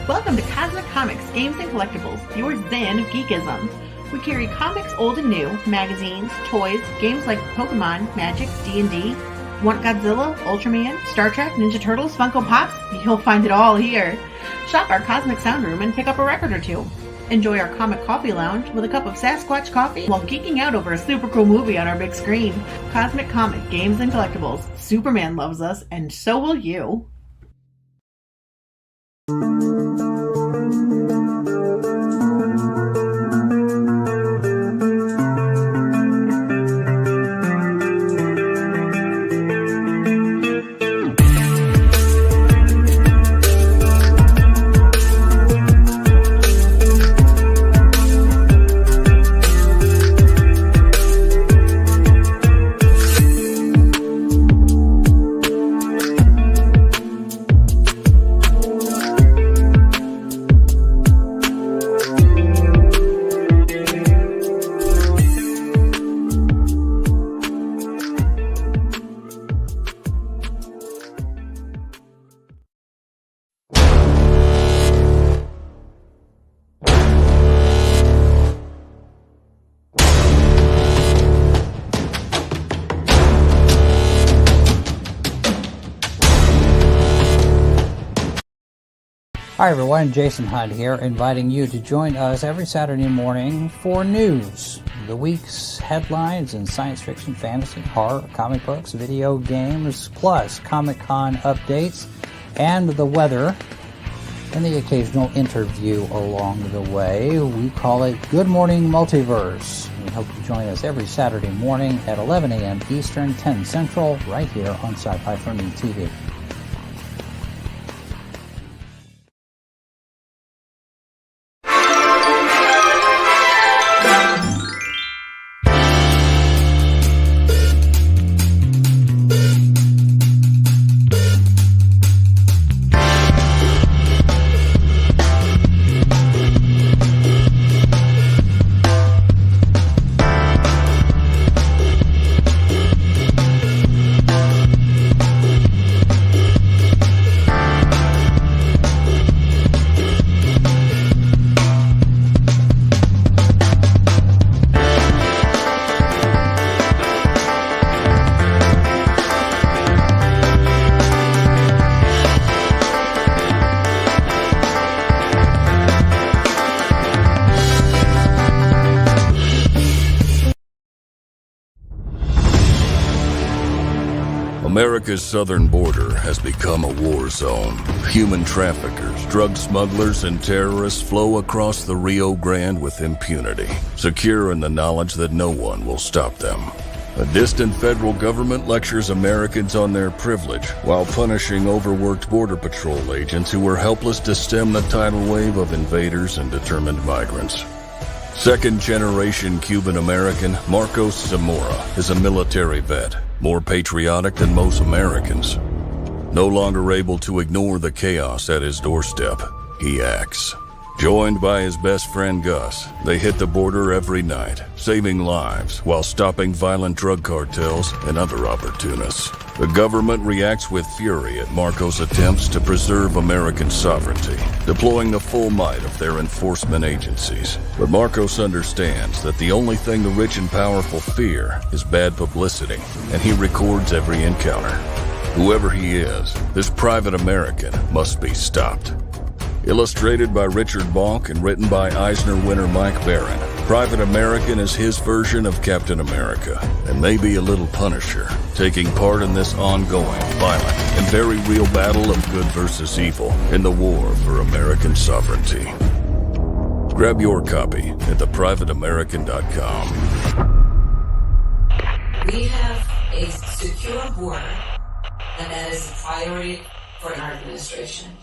Welcome to Cosmic Comics, Games and Collectibles, your zen of geekism. We carry comics old and new, magazines, toys, games like Pokemon, Magic, D&D. Want Godzilla, Ultraman, Star Trek, Ninja Turtles, Funko Pops? You'll find it all here. Shop our Cosmic Sound Room and pick up a record or two. Enjoy our Comic Coffee Lounge with a cup of Sasquatch coffee while geeking out over a super cool movie on our big screen. Cosmic Comic, Games and Collectibles. Superman loves us, and so will you. Hi everyone, Jason Hunt here, inviting you to join us every Saturday morning for news. The week's headlines in science fiction, fantasy, horror, comic books, video games, plus Comic-Con updates and the weather, and the occasional interview along the way. We call it Good Morning Multiverse. We hope you join us every Saturday morning at 11 a.m. Eastern, 10 Central, right here on Sci-Fi for Me TV. America's southern border has become a war zone. Human traffickers, drug smugglers, and terrorists flow across the Rio Grande with impunity, secure in the knowledge that no one will stop them. A distant federal government lectures Americans on their privilege while punishing overworked Border Patrol agents who were helpless to stem the tidal wave of invaders and determined migrants. Second-generation Cuban-American Marcos Zamora is a military vet, more patriotic than most Americans. No longer able to ignore the chaos at his doorstep, he acts. Joined by his best friend Gus, they hit the border every night, saving lives while stopping violent drug cartels and other opportunists. The government reacts with fury at Marcos' attempts to preserve American sovereignty, deploying the full might of their enforcement agencies. But Marcos understands that the only thing the rich and powerful fear is bad publicity, and he records every encounter. Whoever he is, this private American must be stopped. Illustrated by Richard Bonk and written by Eisner winner Mike Barron, Private American is his version of Captain America, and maybe a little Punisher, taking part in this ongoing, violent, and very real battle of good versus evil in the war for American sovereignty. Grab your copy at theprivateamerican.com. We have a secure border, and that is a priority for our administration.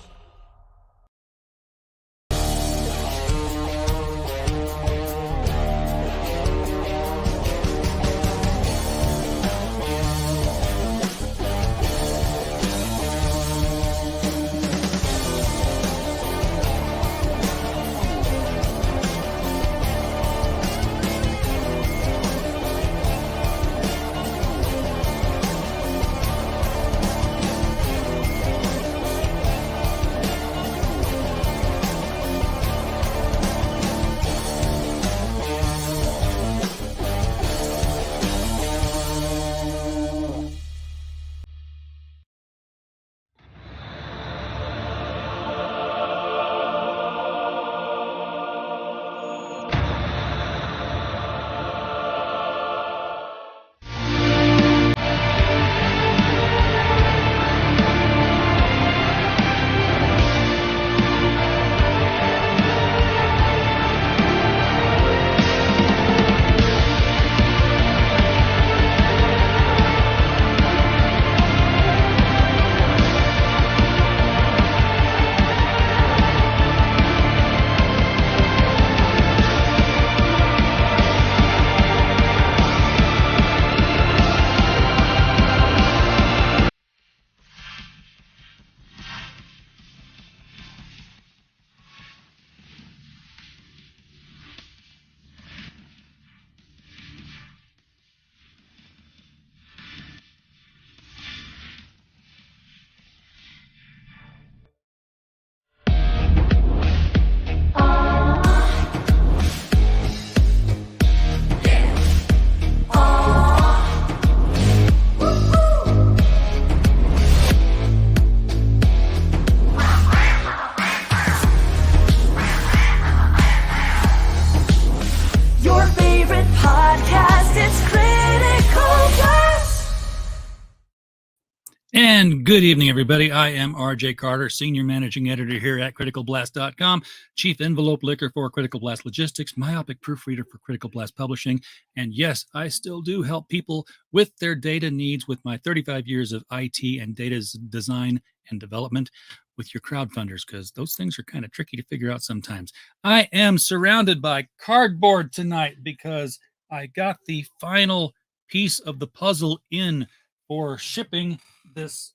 And good evening, everybody. I am RJ Carter, Senior Managing Editor here at CriticalBlast.com, Chief Envelope Licker for Critical Blast Logistics, Myopic Proofreader for Critical Blast Publishing. And yes, I still do help people with their data needs with my 35 years of IT and data design and development with your crowdfunders, because those things are kind of tricky to figure out sometimes. I am surrounded by cardboard tonight because I got the final piece of the puzzle in for shipping this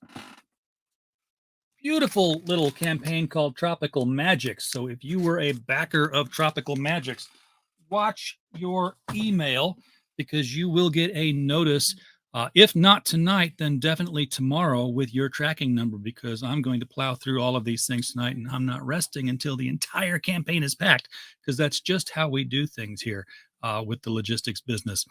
beautiful little campaign called Tropical Magics. So if you were a backer of Tropical Magics, watch your email because you will get a notice. If not tonight, then definitely tomorrow with your tracking number, because I'm going to plow through all of these things tonight, and I'm not resting until the entire campaign is packed, because that's just how we do things here with the logistics business.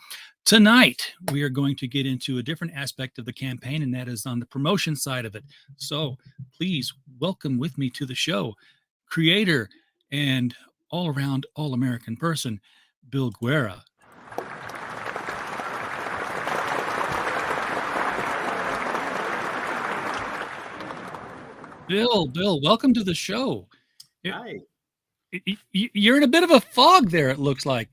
Tonight, we are going to get into a different aspect of the campaign, and that is on the promotion side of it. So please welcome with me to the show, creator and all-around all-American person, Bill Guerra. Bill, welcome to the show. Hi. You're in a bit of a fog there, it looks like.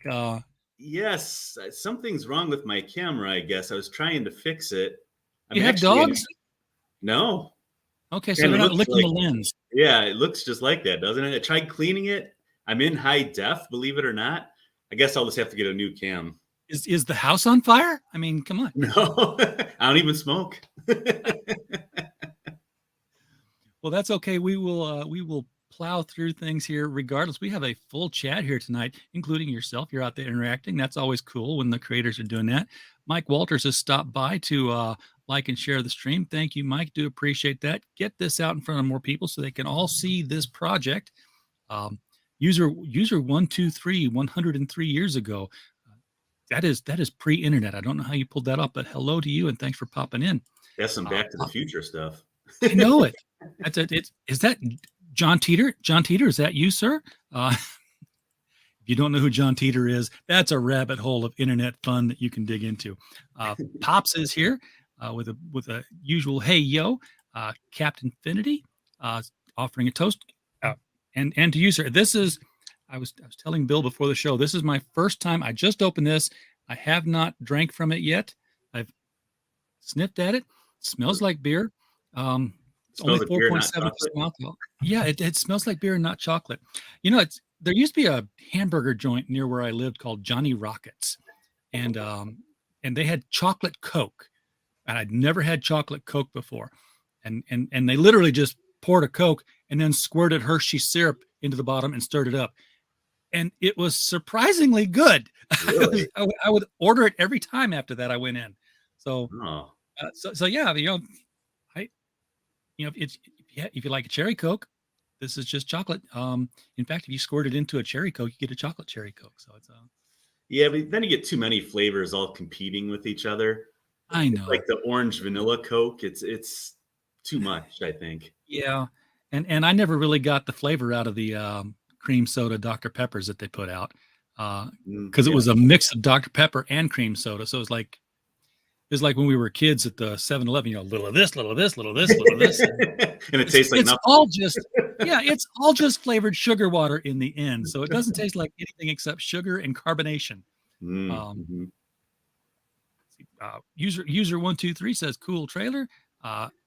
Yes, something's wrong with my camera, I guess. I was trying to fix it. You have dogs? No. Okay, so they're not licking the lens. Yeah, it looks just like that, doesn't it? I tried cleaning it. I'm in high def, believe it or not. I guess I'll just have to get a new cam. Is the house on fire? I mean, come on. No, I don't even smoke. Well, that's okay. We will plow through things here regardless. We have a full chat here tonight, including yourself. You're out there interacting. That's always cool when the creators are doing that. Mike Walters has stopped by to like and share the stream. Thank you, Mike. Do appreciate that. Get this out in front of more people so they can all see this project. User 123, 103 years ago. That is pre-internet. I don't know how you pulled that up, but hello to you and thanks for popping in. That's some Back to the Future stuff. I know it. Is that John Teeter? John Teeter, is that you, sir? If you don't know who John Teeter is, that's a rabbit hole of internet fun that you can dig into. Pops is here with a usual hey yo. Captain Finity offering a toast, and to you, sir. This is I was telling Bill before the show. This is my first time. I just opened this. I have not drank from it yet. I've sniffed at it. Smells like beer. It's only 4.7% alcohol. Yeah, it smells like beer and not chocolate. You know, there used to be a hamburger joint near where I lived called Johnny Rockets, and they had chocolate Coke, and I'd never had chocolate Coke before, and they literally just poured a Coke and then squirted Hershey syrup into the bottom and stirred it up, and it was surprisingly good. Really? I would order it every time after that I went in. So. Oh. So yeah, if you like a cherry Coke, this is just chocolate. In fact, if you squirt it into a cherry Coke, you get a chocolate cherry Coke. So it's yeah, but then you get too many flavors all competing with each other. I know, like the orange vanilla Coke. It's too much, I think. Yeah, and I never really got the flavor out of the cream soda Dr. Peppers that they put out because it was a mix of Dr. Pepper and cream soda. So it's like when we were kids at the 7-Eleven, you know, little of this, little of this, little of this, little of this. And it tastes like nothing. It's all just flavored sugar water in the end. So it doesn't taste like anything except sugar and carbonation. Mm-hmm. User 123 says, cool trailer.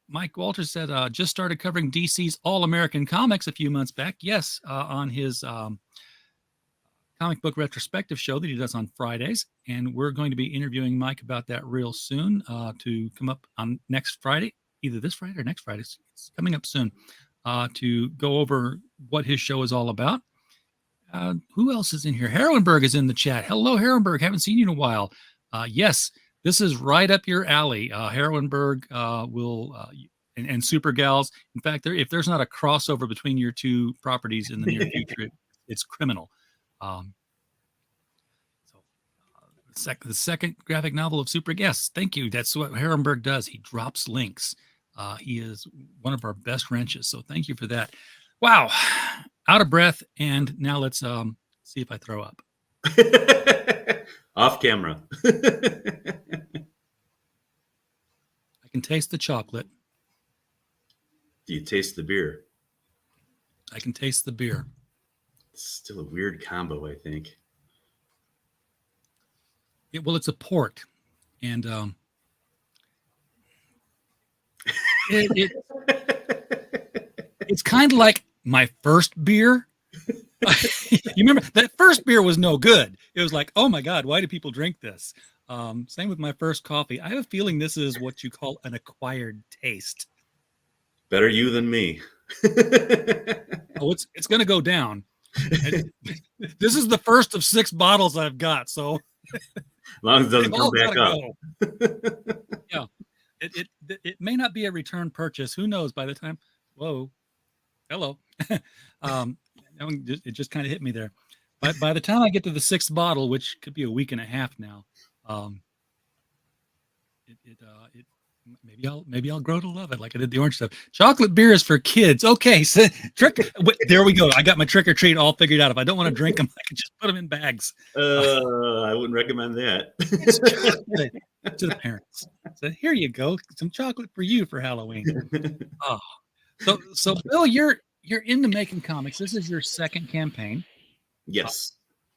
Mike Walters said, just started covering DC's All-American Comics a few months back. Yes, on his comic book retrospective show that he does on Fridays, and we're going to be interviewing Mike about that real soon to come up on next Friday, either this Friday or next Friday. It's coming up soon to go over what his show is all about. Who else is in here? Harrenberg is in the chat. Hello, Harrenberg. Haven't seen you in a while. Yes, this is right up your alley. Harrenberg will and Super Gals. In fact, if there's not a crossover between your two properties in the near future, it's criminal. The second graphic novel of Super Guests. Thank you. That's what Harrenberg does. He drops links. He is one of our best wrenches. So thank you for that. Wow. Out of breath. And now let's see if I throw up. Off camera. I can taste the chocolate. Do you taste the beer? I can taste the beer. It's still a weird combo, I think. Well, it's a port, and it it's kind of like my first beer. You remember that first beer was no good. It was like, oh my God, why do people drink this? Same with my first coffee. I have a feeling this is what you call an acquired taste. Better you than me. Oh, it's going to go down. This is the first of 6 bottles I've got, so as long as it doesn't come back up. Yeah, it may not be a return purchase. Who knows? By the time, whoa, hello, it just kind of hit me there. By the time I get to the 6th bottle, which could be a week and a half now, maybe I'll grow to love it like I did the orange stuff. Chocolate beer is for kids. Okay, so there we go. I got my trick or treat all figured out. If I don't want to drink them, I can just put them in bags. I wouldn't recommend that. To the parents. So here you go, some chocolate for you for Halloween. Oh, so Bill, you're into making comics. This is your 2nd campaign. Yes.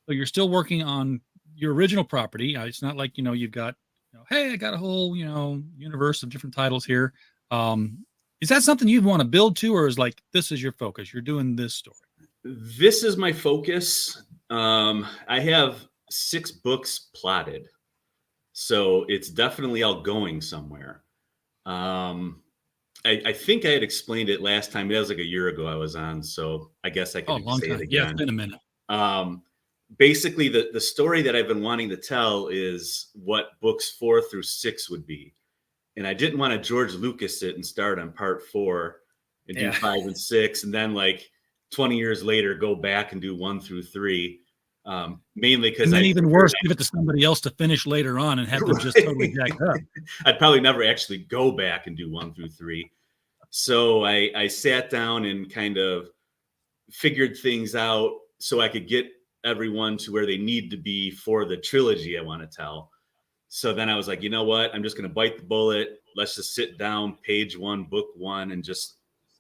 So you're still working on your original property. It's not like you've got. Hey, I got a whole, universe of different titles here. Is that something you'd want to build to, or is like, this is your focus? You're doing this story. This is my focus. I have 6 books plotted, so it's definitely all going somewhere. I think I had explained it last time. It was like a year ago I was on, so I guess I can say it again. Yeah, it's been a minute. Basically, the story that I've been wanting to tell is what books 4 through 6 would be. And I didn't want to George Lucas it and start on part 4 and do 5 and 6. And then like 20 years later, go back and do 1 through 3. Mainly because and then even worse, give it to somebody else to finish later on and have them just totally jacked up. I'd probably never actually go back and do 1 through 3. So I sat down and kind of figured things out so I could get everyone to where they need to be for the trilogy I want to tell. So then I was like, you know what? I'm just going to bite the bullet. Let's just sit down, page 1, book 1, and just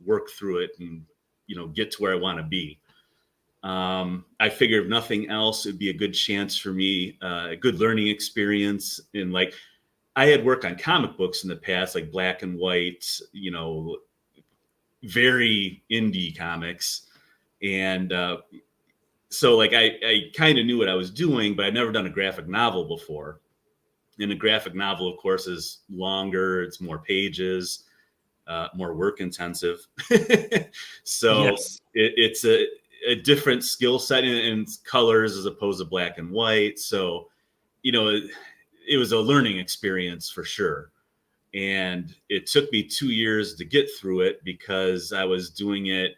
work through it and, get to where I want to be. I figured if nothing else, it'd be a good chance for me, a good learning experience. And like, I had worked on comic books in the past, like black and white, very indie comics. And, so like I kind of knew what I was doing, but I'd never done a graphic novel before. And a graphic novel, of course, is longer. It's more pages, more work intensive. So yes. It's a different skill set and colors as opposed to black and white. So, it was a learning experience for sure. And it took me 2 years to get through it because I was doing it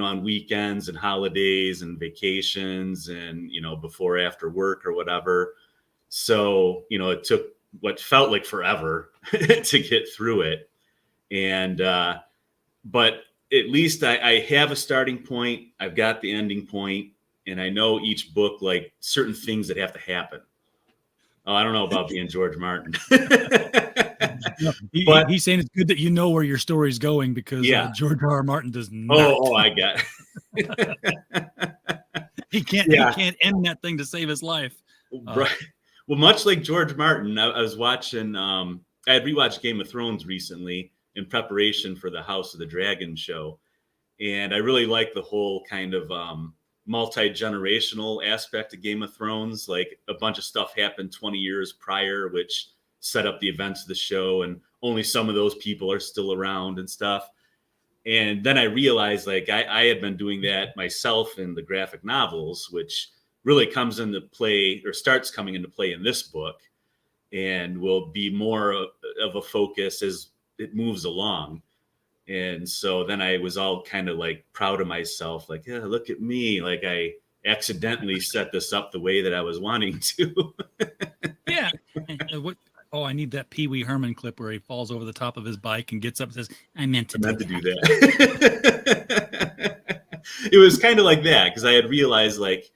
on weekends and holidays and vacations and, before, after work or whatever. So, it took what felt like forever to get through it. And, but at least I have a starting point. I've got the ending point, and I know each book, like certain things that have to happen. Oh, I don't know about being George Martin. But he's saying it's good that you know where your story's going because George R.R. Martin does not. Oh, I get it. He can't end that thing to save his life. Right. Well, much like George Martin, I was watching. I had rewatched Game of Thrones recently in preparation for the House of the Dragon show, and I really like the whole kind of multi-generational aspect of Game of Thrones. Like a bunch of stuff happened 20 years prior, which set up the events of the show, and only some of those people are still around and stuff. And then I realized like I had been doing that myself in the graphic novels, which really comes into play or starts coming into play in this book and will be more of a focus as it moves along. And so then I was all kind of like proud of myself, like, yeah, look at me. Like I accidentally set this up the way that I was wanting to. Yeah. Oh, I need that Pee Wee Herman clip where he falls over the top of his bike and gets up and says, I meant to do that. It was kind of like that because I had realized like,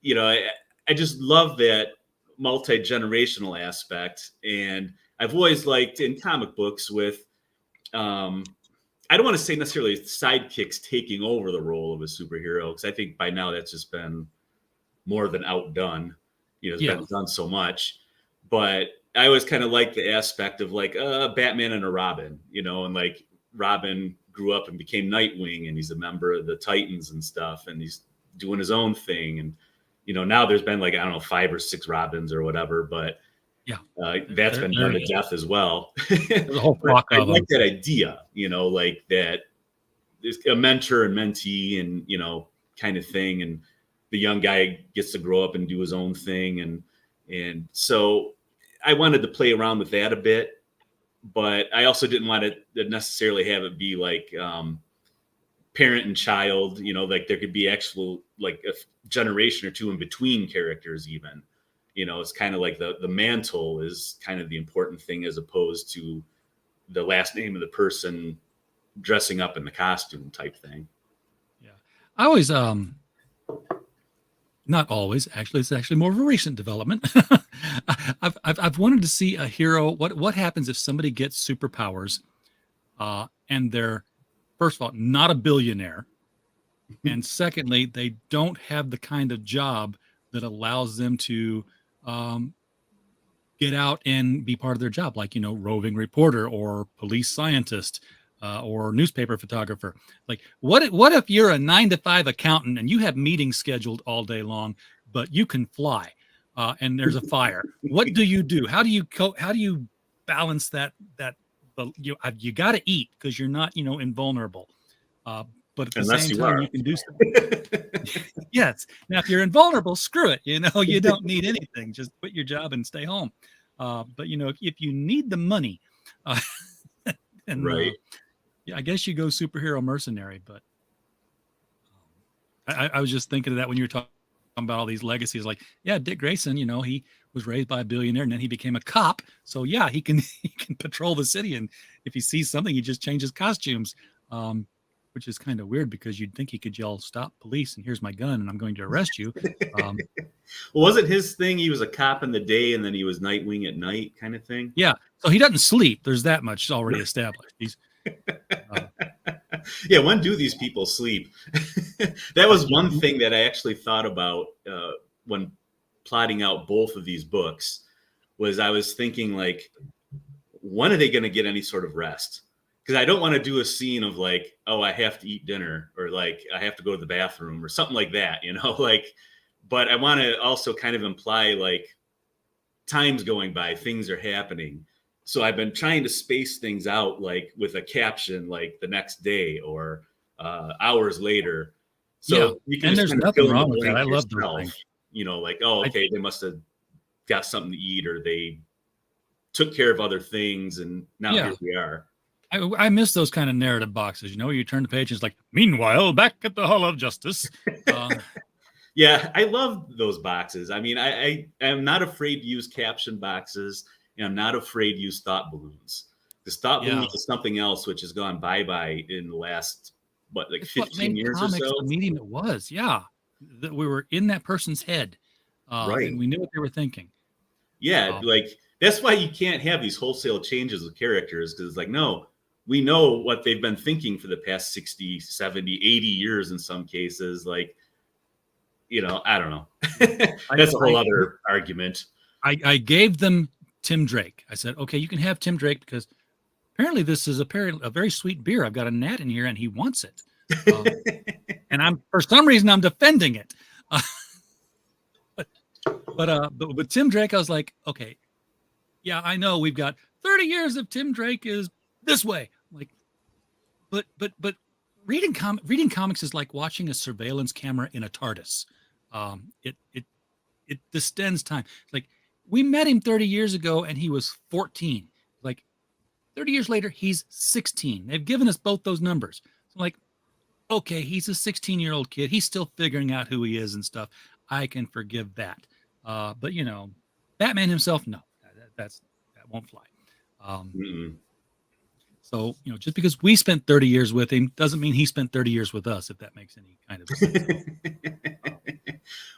I just love that multi-generational aspect. And I've always liked in comic books with, I I don't want to say necessarily sidekicks taking over the role of a superhero, because I think by now that's just been more than outdone. It's been done so much. But I always kind of like the aspect of like Batman and a Robin, and like Robin grew up and became Nightwing, and he's a member of the Titans and stuff, and he's doing his own thing. And now there's been like, I don't know, 5 or 6 Robins or whatever, but that's been done to death as well. There's a whole flock I of them. like that idea, like that there's a mentor and mentee and kind of thing, and the young guy gets to grow up and do his own thing, and so I wanted to play around with that a bit, but I also didn't want to necessarily have it be like parent and child, like there could be actual like a generation or two in between characters even. It's kind of like the mantle is kind of the important thing, as opposed to the last name of the person dressing up in the costume type thing. Yeah. I always, not always, actually, it's actually more of a recent development. I've wanted to see a hero. What happens if somebody gets superpowers, and they're, first of all, not a billionaire, and secondly, they don't have the kind of job that allows them to get out and be part of their job, like roving reporter or police scientist or newspaper photographer. Like what if you're a 9-to-5 accountant and you have meetings scheduled all day long, but you can fly and there's a fire? What do you do? How do you balance that you got to eat because you're not invulnerable, but at the same time you can do something. Yes. Now, if you're invulnerable, screw it. You don't need anything. Just quit your job and stay home. But if you need the money, and right. I guess you go superhero mercenary. But I was just thinking of that when you were talking about all these legacies. Like, yeah, Dick Grayson, he was raised by a billionaire and then he became a cop. So yeah, he can patrol the city, and if he sees something, he just changes costumes. Which is kind of weird because you'd think he could yell, "Stop, police, and here's my gun, and I'm going to arrest you." Well, wasn't his thing he was a cop in the day and then he was Nightwing at night kind of thing? Yeah. So he doesn't sleep. There's that much already established. He's yeah, when do these people sleep? That was one thing that I actually thought about when plotting out both of these books. Was I was thinking, like, when are they going to get any sort of rest? Because I don't want to do a scene of like, oh, I have to eat dinner, or like I have to go to the bathroom or something like that, like, but I want to also kind of imply like time's going by, things are happening. So I've been trying to space things out, like with a caption, like the next day or hours later. So you can, and just there's nothing wrong with that. I love those things. Like, oh, okay, they must have got something to eat, or they took care of other things, and now here we are. I miss those kind of narrative boxes. You turn the page and it's like, meanwhile, back at the Hall of Justice. Yeah, I love those boxes. I mean, I am not afraid to use caption boxes, and I'm not afraid to use thought balloons. Because thought balloons is something else which has gone bye-bye in the last, like 15 years or so? The medium it was, that we were in that person's head. Right. And we knew what they were thinking. Yeah, like, that's why you can't have these wholesale changes of characters, because it's like, no, we know what they've been thinking for the past 60, 70, 80 years in some cases. Like, I don't know. That's a whole other argument. I gave them Tim Drake. I said, okay, you can have Tim Drake because apparently this is a very sweet beer. I've got a gnat in here and he wants it. And for some reason, I'm defending it. But with Tim Drake, I was like, okay, yeah, I know we've got 30 years of Tim Drake is this way. Like, but reading comics is like watching a surveillance camera in a TARDIS. It distends time. Like, we met him 30 years ago and he was 14. Like, 30 years later, he's 16. They've given us both those numbers. So like, okay, he's a 16-year-old kid. He's still figuring out who he is and stuff. I can forgive that. But Batman himself, no, that won't fly. So, just because we spent 30 years with him doesn't mean he spent 30 years with us, if that makes any kind of sense.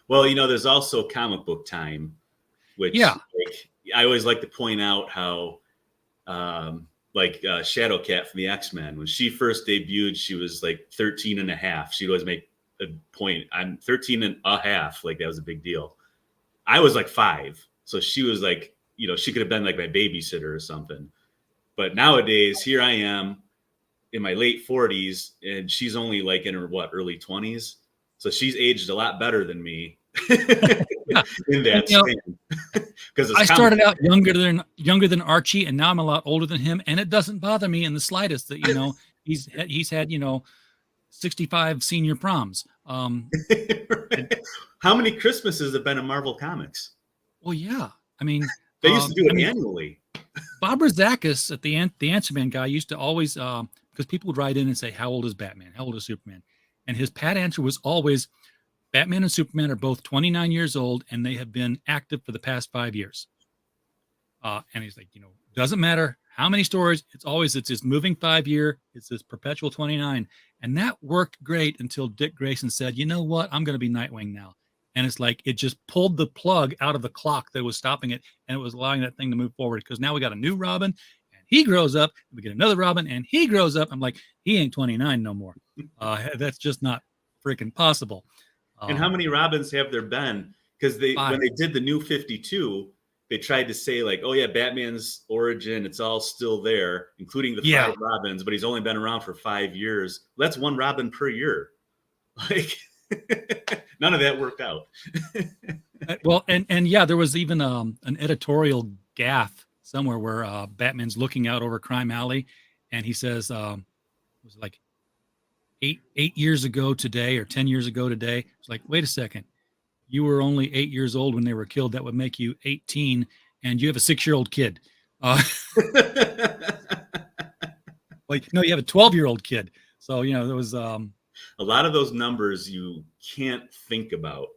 Well, there's also comic book time, which like, I always like to point out how like Shadowcat from the X-Men. When she first debuted, she was like 13 and a half. She'd always make a point. I'm 13 and a half. Like that was a big deal. I was like 5. So she was like, you know, she could have been like my babysitter or something. But nowadays, here I am in my late 40s, and she's only like in her early 20s. So she's aged a lot better than me in that span. Because I started out younger than Archie, and now I'm a lot older than him, and it doesn't bother me in the slightest that, you know, he's had, you know, 65 senior proms. Right. How many Christmases have been in Marvel Comics? Well, yeah. I mean, they used to do it annually. Bob Rozakis, at the Answer Man guy, used to always, because people would write in and say, how old is Batman? How old is Superman? And his pat answer was always, Batman and Superman are both 29 years old, and they have been active for the past 5 years. And he's like, you know, doesn't matter how many stories, it's this moving 5-year, it's this perpetual 29. And that worked great until Dick Grayson said, you know what, I'm going to be Nightwing now. And it's like, it just pulled the plug out of the clock that was stopping it, and it was allowing that thing to move forward, because now we got a new Robin, and he grows up, and we get another Robin, and he grows up. I'm like, he ain't 29 no more. That's just not freaking possible. And how many Robins have there been? Because when they did the new 52, they tried to say like, oh yeah, Batman's origin, it's all still there, including the 5 Robins, but he's only been around for 5 years. That's 1 Robin per year. Like, none of that worked out. Well, and yeah, there was even an editorial gaffe somewhere where Batman's looking out over Crime Alley, and he says, it was like 8 years ago today, or 10 years ago today. It's like, wait a second, you were only 8 years old when they were killed. That would make you 18, and you have a 6-year-old kid. Like, no, you have a 12-year-old kid. So, you know, there was a lot of those numbers you can't think about,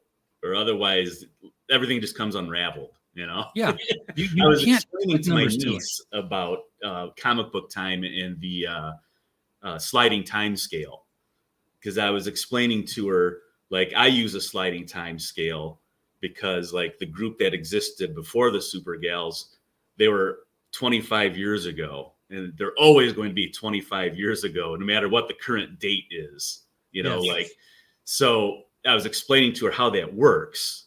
or otherwise everything just comes unraveled, you know? Yeah. I was explaining to my niece about comic book time and the sliding time scale, because I was explaining to her, like, I use a sliding time scale because, like, the group that existed before the Super Gals, they were 25 years ago, and they're always going to be 25 years ago, no matter what the current date is, you know, like, so I was explaining to her how that works.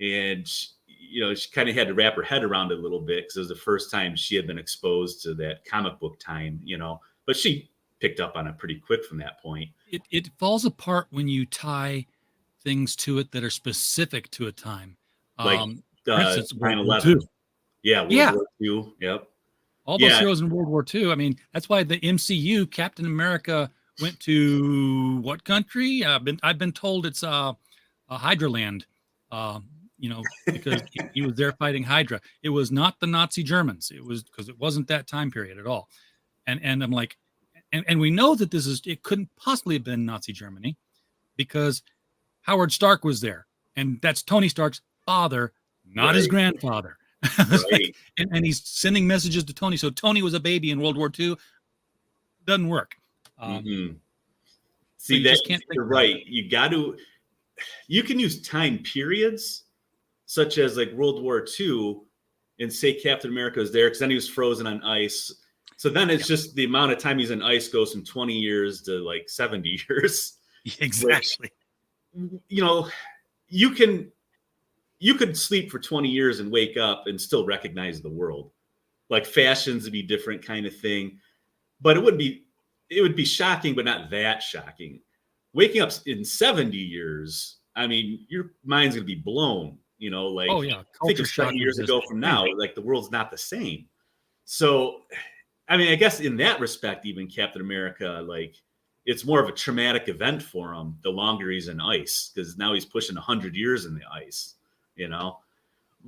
And, you know, she kind of had to wrap her head around it a little bit, because it was the first time she had been exposed to that comic book time, you know, but she picked up on it pretty quick from that point. It falls apart when you tie things to it that are specific to a time. Like, for instance, 9/11. Yeah. World War II. Yep. All those heroes in World War II. I mean, that's why the MCU, Captain America, went to what country? I've been told it's Hydraland, you know, because he was there fighting Hydra. It was not the Nazi Germans. It was because it wasn't that time period at all. And I'm like, and we know that it couldn't possibly have been Nazi Germany, because Howard Stark was there, and that's Tony Stark's father, not his grandfather. Like, and he's sending messages to Tony. So Tony was a baby in World War II. Doesn't work. See, that you're right. You can use time periods, such as like World War II, and say Captain America was there because then he was frozen on ice. So then it's just the amount of time he's in ice goes from 20 years to like 70 years. Exactly. Which, you know, you could sleep for 20 years and wake up and still recognize the world. Like, fashions would be different kind of thing, but it would be shocking, but not that shocking. Waking up in 70 years, I mean, your mind's going to be blown, you know, like, think of 70 years ago from now, like, the world's not the same. So, I mean, I guess in that respect, even Captain America, like, it's more of a traumatic event for him the longer he's in ice, because now he's pushing 100 years in the ice, you know?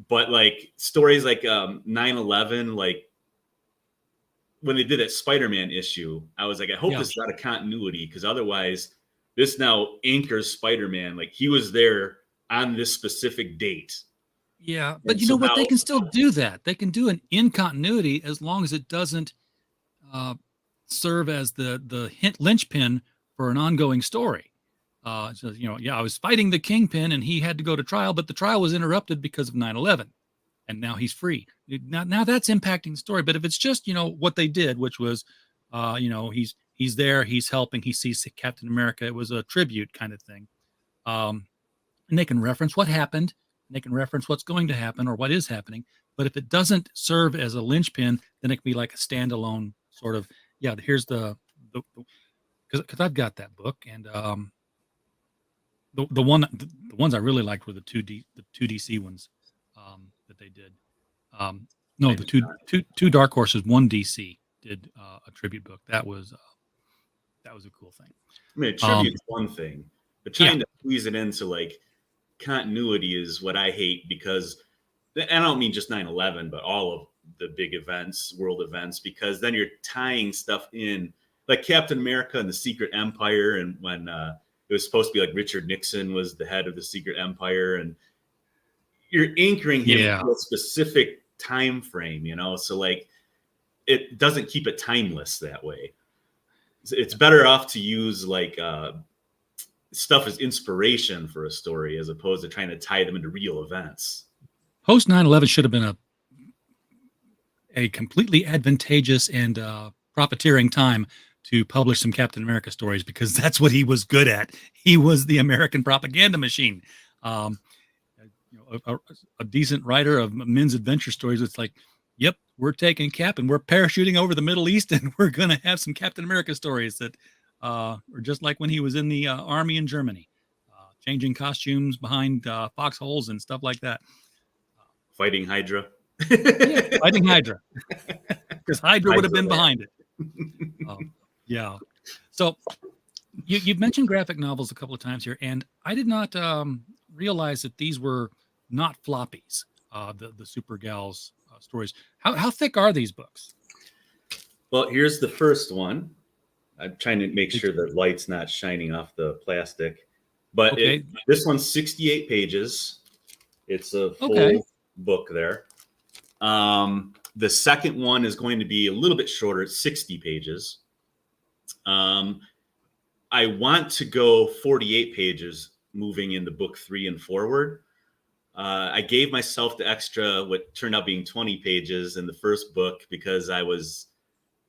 But like stories like 9/11, like when they did that Spider-Man issue, I was like, I hope this is out of continuity, because otherwise this now anchors Spider-Man. Like, he was there on this specific date. Yeah, but and you know what? They can still do that. They can do an in continuity as long as it doesn't serve as the linchpin for an ongoing story. So, you know, I was fighting the Kingpin and he had to go to trial, but the trial was interrupted because of 9/11. and now he's free. Now that's impacting the story. But if it's just, what they did, which was, he's there, he's helping, he sees Captain America. It was a tribute kind of thing. And they can reference what happened. And they can reference what's going to happen or what is happening. But if it doesn't serve as a linchpin, then it can be like a standalone sort of, here's because I've got that book, and the ones I really liked were the two DC ones that they did. No, the two Dark Horses, one DC did a tribute book. That was a cool thing. I mean, a tribute's one thing, but trying to squeeze it into like continuity is what I hate, because I don't mean just 9/11, but all of the big events, world events, because then you're tying stuff in, like Captain America and the Secret Empire, and when it was supposed to be like Richard Nixon was the head of the Secret Empire, and you're anchoring him to a specific time frame, so like it doesn't keep it timeless that way. It's better off to use like stuff as inspiration for a story as opposed to trying to tie them into real events. Post 9/11 should have been a completely advantageous and profiteering time to publish some Captain America stories, because that's what he was good at. He was the American propaganda machine. A decent writer of men's adventure stories. It's like, yep, we're taking Cap and we're parachuting over the Middle East, and we're going to have some Captain America stories that are just like when he was in the army in Germany, changing costumes behind foxholes and stuff like that. Fighting Hydra. Fighting Hydra. Because Hydra would have been behind it. So you've mentioned graphic novels a couple of times here, and I did not realize that these were not floppies, the Super G.A.L.S stories. How thick are these books? Well, here's the first one. I'm trying to make sure the light's not shining off the plastic. But this one's 68 pages. It's a full book there. The second one is going to be a little bit shorter. It's 60 pages. I want to go 48 pages moving into book 3 and forward. I gave myself the extra, what turned out being 20 pages in the first book, because I was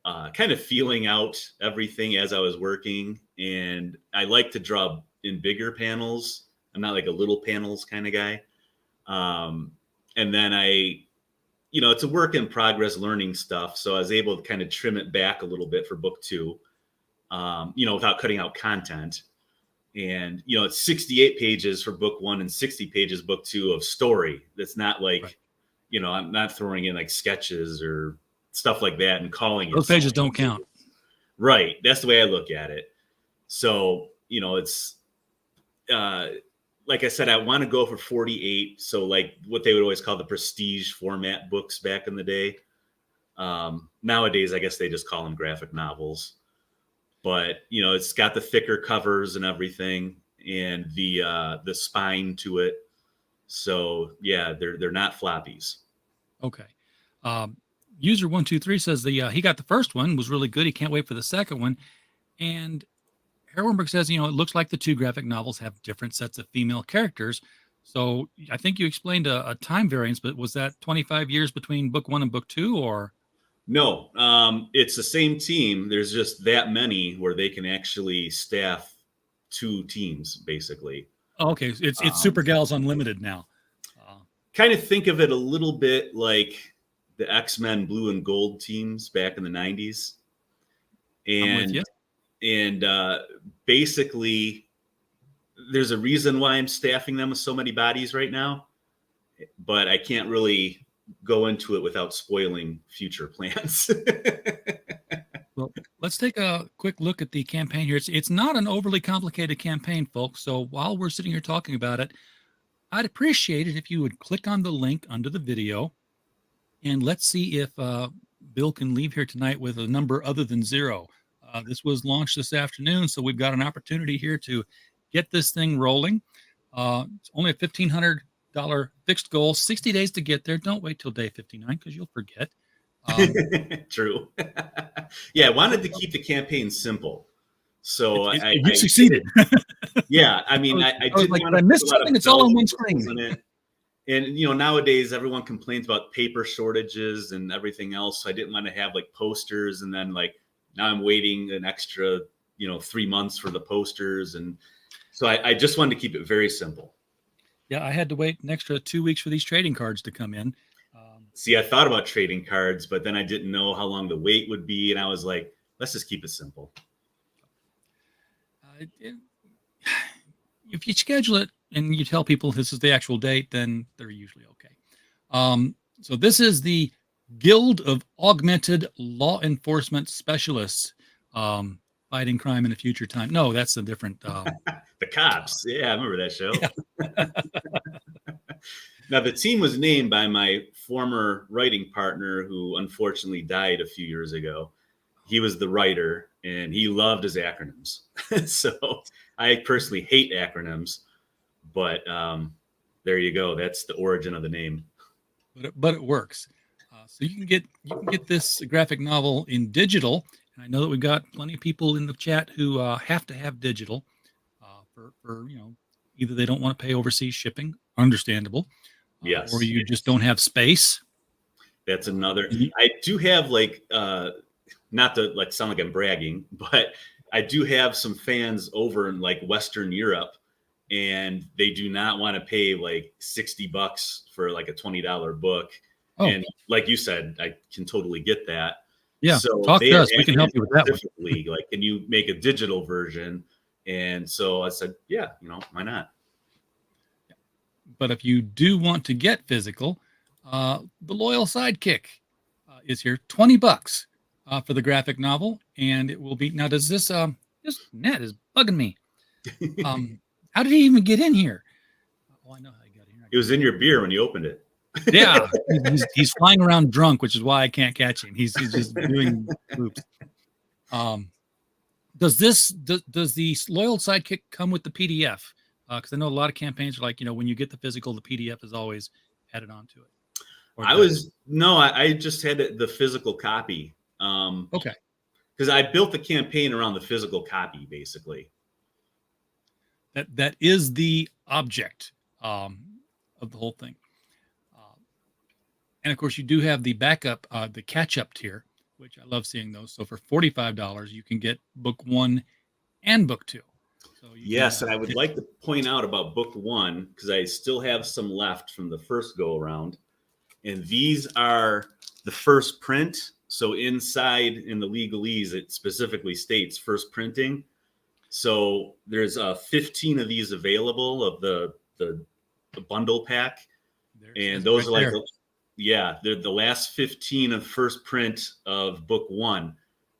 kind of feeling out everything as I was working. And I like to draw in bigger panels. I'm not like a little panels kind of guy. And then it's a work in progress learning stuff. So I was able to kind of trim it back a little bit for book 2, without cutting out content. And, it's 68 pages for book 1 and 60 pages book 2 of story. That's not like, I'm not throwing in like sketches or stuff like that and calling it. Those pages don't count. Right. That's the way I look at it. So, it's, like I said, I want to go for 48. So like what they would always call the prestige format books back in the day. Nowadays, I guess they just call them graphic novels. But, it's got the thicker covers and everything, and the spine to it. So, yeah, they're not floppies. Okay. User 123 says he got the first one, was really good. He can't wait for the second one. And Herwenberg says, it looks like the two graphic novels have different sets of female characters. So I think you explained a time variance, but was that 25 years between book 1 and book 2, or? No, it's the same team. There's just that many where they can actually staff 2 teams, basically. Oh, okay. It's Super G.A.L.S Unlimited now. Kind of think of it a little bit like the X-Men blue and gold teams back in the 90s. And basically, there's a reason why I'm staffing them with so many bodies right now, but I can't really go into it without spoiling future plans. Well, let's take a quick look at the campaign here. It's not an overly complicated campaign, folks. So while we're sitting here talking about it, I'd appreciate it if you would click on the link under the video, and let's see if Bill can leave here tonight with a number other than 0. This was launched this afternoon, so we've got an opportunity here to get this thing rolling. It's only a $1,500 fixed goal, 60 days to get there. Don't wait till day 59 because you'll forget. True. Yeah, I wanted to keep the campaign simple. So you succeeded. Yeah, I mean, I did like, want I missed something. It's all on one screen. And, nowadays everyone complains about paper shortages and everything else. So I didn't want to have like posters. And then like, now I'm waiting an extra, 3 months for the posters. And so I just wanted to keep it very simple. Yeah, I had to wait an extra 2 weeks for these trading cards to come in. See, I thought about trading cards, but then I didn't know how long the wait would be. And I was like, let's just keep it simple. If you schedule it and you tell people this is the actual date, then they're usually okay. So this is the Guild of Augmented Law Enforcement Specialists, fighting crime in a future time. No, that's a different. The Cops. Yeah, I remember that show. Yeah. Now, the team was named by my former writing partner who unfortunately died a few years ago. He was the writer and he loved his acronyms. So I personally hate acronyms, but there you go. That's the origin of the name. But it works. So you can get this graphic novel in digital. And I know that we've got plenty of people in the chat who have to have digital for either they don't want to pay overseas shipping, understandable. Yes. Or you just don't have space. That's another. I do have like, not to like sound like I'm bragging, but I do have some fans over in like Western Europe, and they do not want to pay like $60 for like a $20 book. Oh. And like you said, I can totally get that. Yeah. So talk to us. We can help you with that one. Like, can you make a digital version? And so I said, yeah, why not? But if you do want to get physical, the Loyal Sidekick is here, $20 for the graphic novel, and it will be. Now, does this net is bugging me? How did he even get in here? Oh, I know how he got in here. It was in your beer when you opened it. Yeah, he's flying around drunk, which is why I can't catch him. He's just doing loops. Does the Loyal Sidekick come with the PDF? Because I know a lot of campaigns are like, when you get the physical, the PDF is always added onto it. I just had the physical copy. Okay. Because I built the campaign around the physical copy, basically. That is the object of the whole thing. And of course, you do have the backup, the catch-up tier, which I love seeing those. So for $45, you can get book 1 and book 2. So yes, and I would like to point out about book 1, because I still have some left from the first go around. And these are the first print. So inside in the legalese, it specifically states first printing. So there's 15 of these available of the bundle pack. And those are like, they're the last 15 of first print of book 1.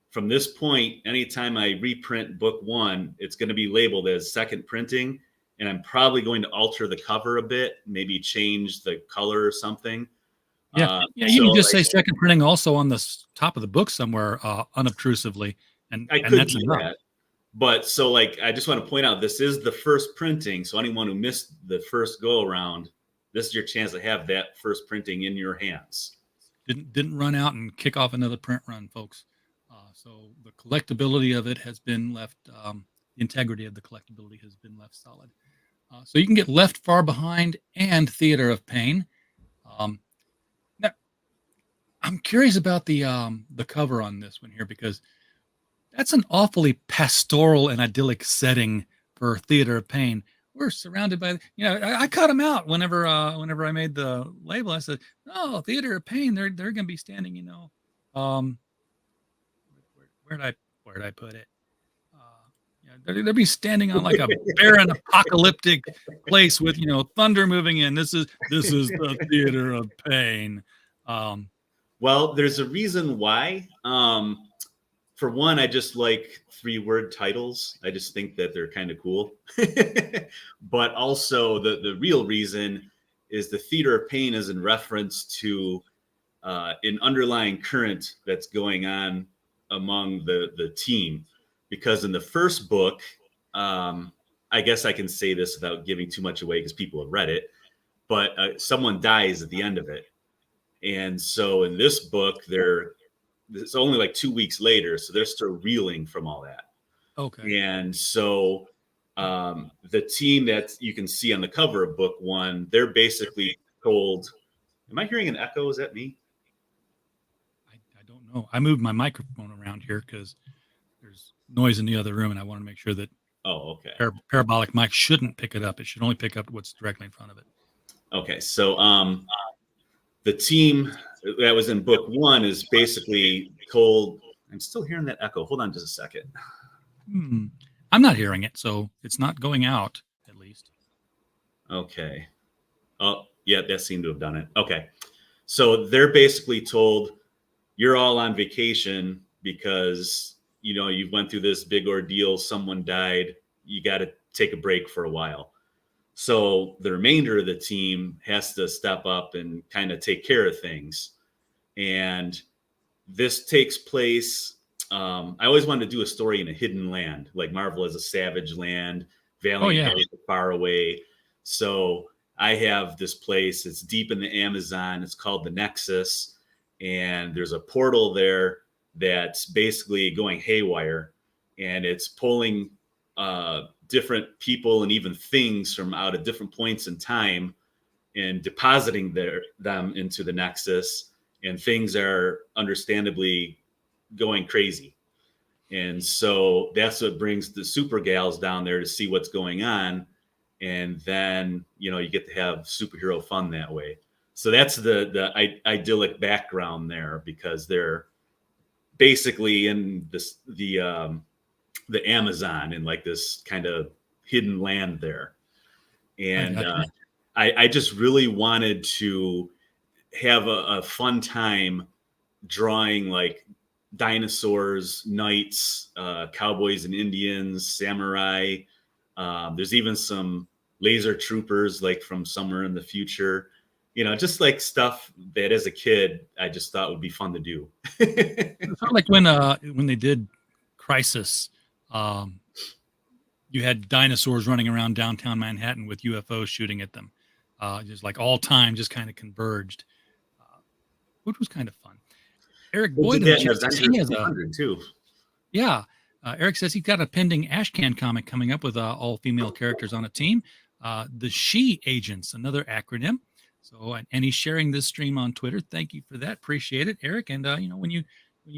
From this point, anytime I reprint book 1, it's going to be labeled as second printing. And I'm probably going to alter the cover a bit, maybe change the color or something. Yeah, you can just say second printing also on the top of the book somewhere unobtrusively. And that's enough. That. But so I just want to point out, this is the first printing. So anyone who missed the first go around, this is your chance to have that first printing in your hands. Didn't run out and kick off another print run, folks. So the collectability of it has been left, the integrity of the collectability has been left solid. So you can get Left Far Behind and Theater of Pain. Now, I'm curious about the cover on this one here, because that's an awfully pastoral and idyllic setting for Theater of Pain. We're surrounded by, I cut them out whenever I made the label. I said, "Oh, Theater of Pain, they're going to be standing, where did I put it? They'll be standing on like a barren apocalyptic place with thunder moving in. This is the Theater of Pain." Well, there's a reason why. For one, I just like 3-word titles. I just think that they're kind of cool. But also the real reason is the Theater of Pain is in reference to an underlying current that's going on among the team. Because in the first book, I guess I can say this without giving too much away because people have read it, but someone dies at the end of it. And so in this book, it's only like 2 weeks later, so they're still reeling from all that. Okay. And so the team that you can see on the cover of book 1, they're basically told. Am I hearing an echo? Is that me? I don't know. I moved my microphone around here because there's noise in the other room, and I want to make sure that Oh, okay. Parabolic mic shouldn't pick it up. It should only pick up what's directly in front of it. Okay, so the team that was in book 1 is basically told. I'm still hearing that echo. Hold on just a second. I'm not hearing it, so it's not going out, at least. Okay. Oh, yeah, that seemed to have done it. Okay. So they're basically told, you're all on vacation because, you went through this big ordeal. Someone died. You got to take a break for a while. So the remainder of the team has to step up and kind of take care of things. And this takes place. I always wanted to do a story in a hidden land, like Marvel has a savage land, Valiant goes far away. So I have this place. It's deep in the Amazon. It's called the Nexus. And there's a portal there that's basically going haywire. And it's pulling different people and even things from out of different points in time and depositing them into the Nexus. And things are understandably going crazy. And so that's what brings the super gals down there to see what's going on. And then, you get to have superhero fun that way. So that's the idyllic background there, because they're basically in the Amazon in like this kind of hidden land there. And I just really wanted to have a fun time drawing like dinosaurs, knights, cowboys and Indians, samurai. There's even some laser troopers like from somewhere in the future, just like stuff that as a kid I just thought would be fun to do. It's not like when they did Crisis, you had dinosaurs running around downtown Manhattan with UFOs shooting at them. Just like all time just kind of converged, which was kind of fun. Eric Boyd too. Yeah. Eric says he's got a pending Ashcan comic coming up with all female characters on a team. The She Agents, another acronym. So, and he's sharing this stream on Twitter. Thank you for that. Appreciate it, Eric. And when you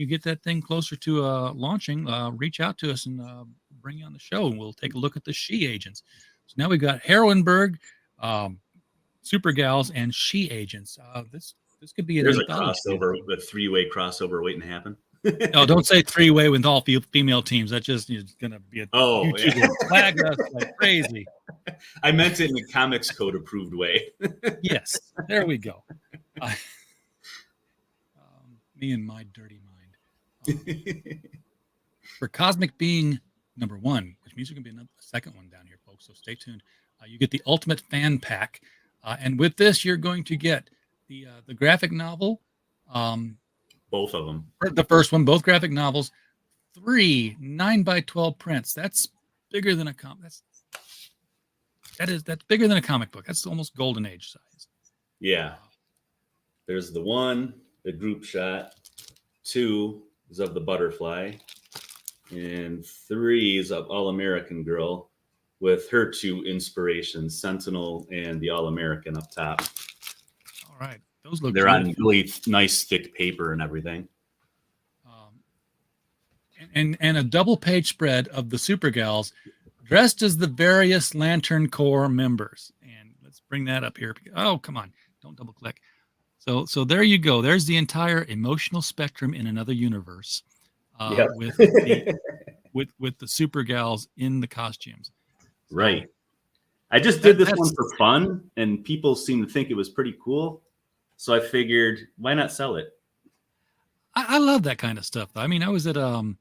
get that thing closer to launching, reach out to us and bring you on the show, and we'll take a look at the She Agents. So now we've got Heroinberg, Super Gals, and She Agents. This could be there's a crossover, a 3-way crossover waiting to happen. No, don't say 3-way with all female teams. That just is going to be a YouTube flag us like crazy. I meant it in the Comics Code approved way. Yes, there we go. Me and my dirty mind. For Cosmic Being number 1, which means there's going to be a second one down here, folks. So stay tuned. You get the Ultimate Fan Pack, and with this, you're going to get the graphic novel. Both of them. The first one, both graphic novels, 3 9x12 prints. That's bigger than a comic. That's bigger than a comic book. That's almost Golden Age size. Yeah. There's the 1, the group shot. 2 is of the butterfly, and 3 is of All American Girl with her 2 inspirations, Sentinel and the All American up top. All right. Those look. They're on really nice thick paper and everything. And a double page spread of the Super Gals dressed as the various Lantern Corps members. And let's bring that up here. Oh, come on. Don't double click. So there you go. There's the entire emotional spectrum in another universe with the Super Gals in the costumes. Right. I just did this one for fun, and people seem to think it was pretty cool. So I figured, why not sell it? I love that kind of stuff. I mean, I was at a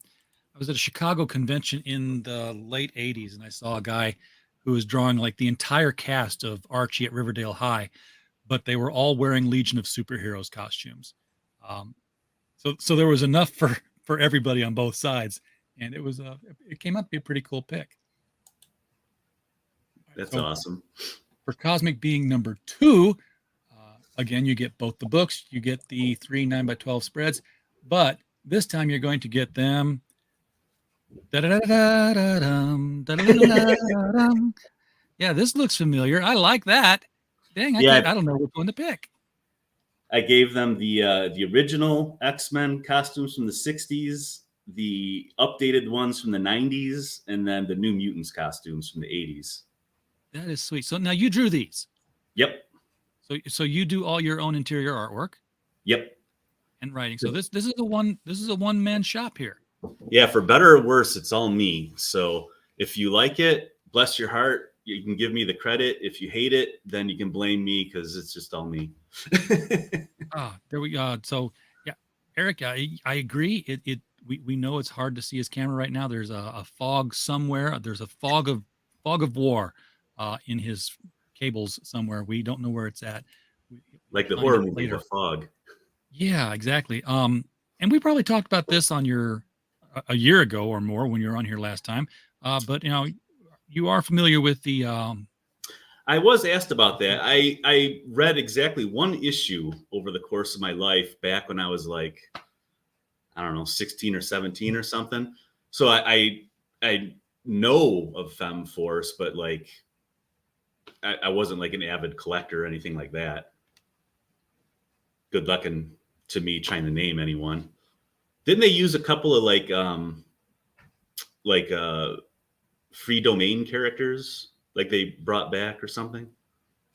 Chicago convention in the late 80s, and I saw a guy who was drawing like the entire cast of Archie at Riverdale High, but they were all wearing Legion of Superheroes costumes. So there was enough for everybody on both sides, and it came out to be a pretty cool pick. That's awesome. For Cosmic Being number 2, again, you get both the books, you get the 3 9x12 spreads, but this time you're going to get them. Yeah, this looks familiar. I like that. Dang, Yeah. I don't know which one to pick. I gave them the original X-Men costumes from the 60s, the updated ones from the 90s, and then the New Mutants costumes from the 80s. That is sweet. So now you drew these. Yep. So you do all your own interior artwork Yep. and writing. So this is a one man shop here. Yeah, for better or worse, it's all me. So if you like it, bless your heart. You can give me the credit. If you hate it, then you can blame me because it's just all me. There we go. So yeah, Eric, I agree. We know it's hard to see his camera right now. There's a fog somewhere. There's a fog of war in his cables somewhere. We don't know where it's at. Like the horror movie, The Fog. Yeah, exactly. And we probably talked about this on a year ago or more when you were on here last time. But you are familiar with the. I was asked about that. I read exactly one issue over the course of my life back when I was like, I don't know, 16 or 17 or something. So I know of Femme Force, but like I wasn't like an avid collector or anything like that. Good luck to me trying to name anyone. Didn't they use a couple of like free domain characters like they brought back or something?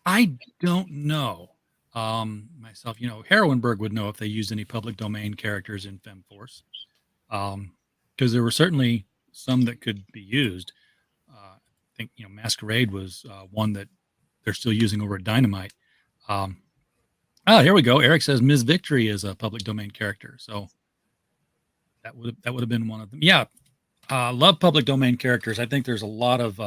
I don't know myself. Heroinberg would know if they used any public domain characters in Femme Force, because there were certainly some that could be used. I think Masquerade was one that they're still using over at Dynamite. Here we go. Eric says Ms. Victory is a public domain character, so that would have been one of them. Yeah, love public domain characters. I think there's a lot of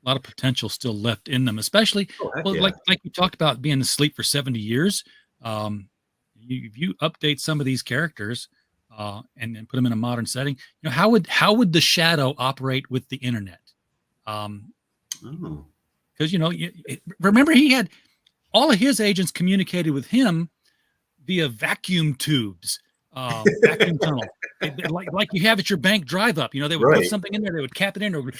potential still left in them, especially like you talked about being asleep for 70 years. If you update some of these characters and put them in a modern setting, how would the Shadow operate with the internet? Because remember he had all of his agents communicated with him via vacuum tubes, vacuum tunnel, like you have at your bank drive up. They would put something in there, they would cap it in, and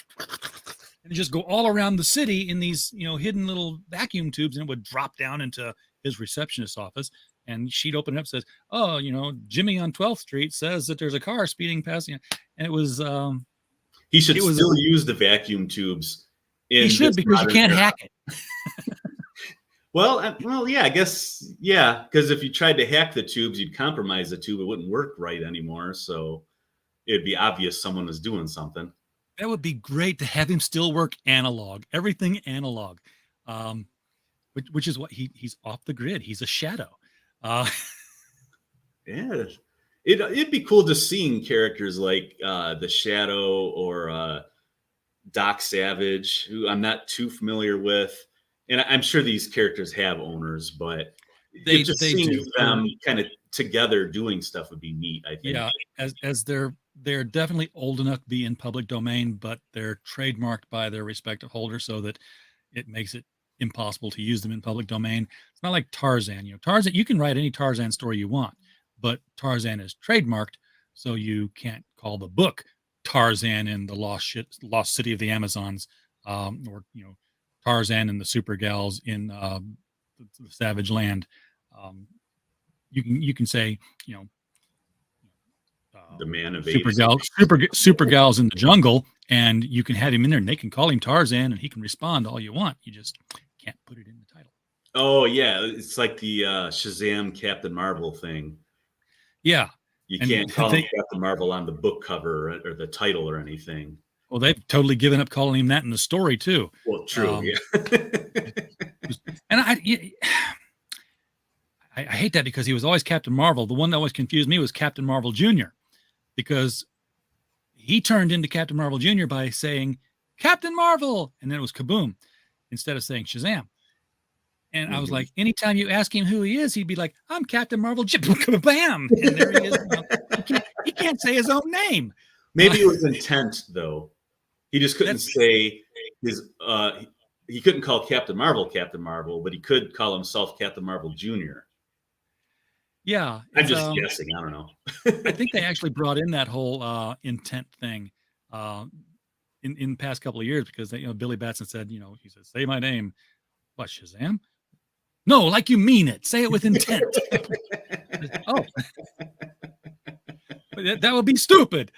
just go all around the city in these hidden little vacuum tubes, and it would drop down into his receptionist's office, and she'd open it up, says, "Oh, Jimmy on 12th Street says that there's a car speeding past," and it was. He should still use the vacuum tubes. He should, because you can't hack it. Well, yeah, I guess, yeah, because if you tried to hack the tubes, you'd compromise the tube. It wouldn't work right anymore, so it'd be obvious someone was doing something. That would be great to have him still work analog, everything analog, which is what he's off the grid. He's a shadow. Yeah, it'd be cool just seeing characters like the Shadow or Doc Savage, who I'm not too familiar with. And I'm sure these characters have owners, but they seeing do. them kind of together doing stuff would be neat, I think. Yeah, as they're definitely old enough to be in public domain, but they're trademarked by their respective holders, so that it makes it impossible to use them in public domain. It's not like Tarzan. Tarzan, you can write any Tarzan story you want, but Tarzan is trademarked, so you can't call the book Tarzan in the Lost City of the Amazons, or Tarzan and the Super Gals in the Savage Land. You can say the Man of Super Gals in the Jungle, and you can have him in there, and they can call him Tarzan, and he can respond all you want. You just can't put it in the title. Oh yeah, it's like the Shazam Captain Marvel thing. Yeah, you can't call him Captain Marvel on the book cover or the title or anything. Well, they've totally given up calling him that in the story too. Well, true. Yeah. And I hate that, because he was always Captain Marvel. The one that always confused me was Captain Marvel Jr., because he turned into Captain Marvel Jr. by saying Captain Marvel, and then it was kaboom, instead of saying Shazam. And I was like, anytime you ask him who he is, he'd be like, I'm Captain Marvel, bam, and there he is. He can't say his own name. Maybe it was intent, though. He just couldn't say his. He couldn't call Captain Marvel, but he could call himself Captain Marvel Jr. Yeah, I'm just guessing. I don't know. I think they actually brought in that whole intent thing in the past couple of years, because Billy Batson said, he said, say my name. What, Shazam? No, like you mean it. Say it with intent. Oh, that would be stupid.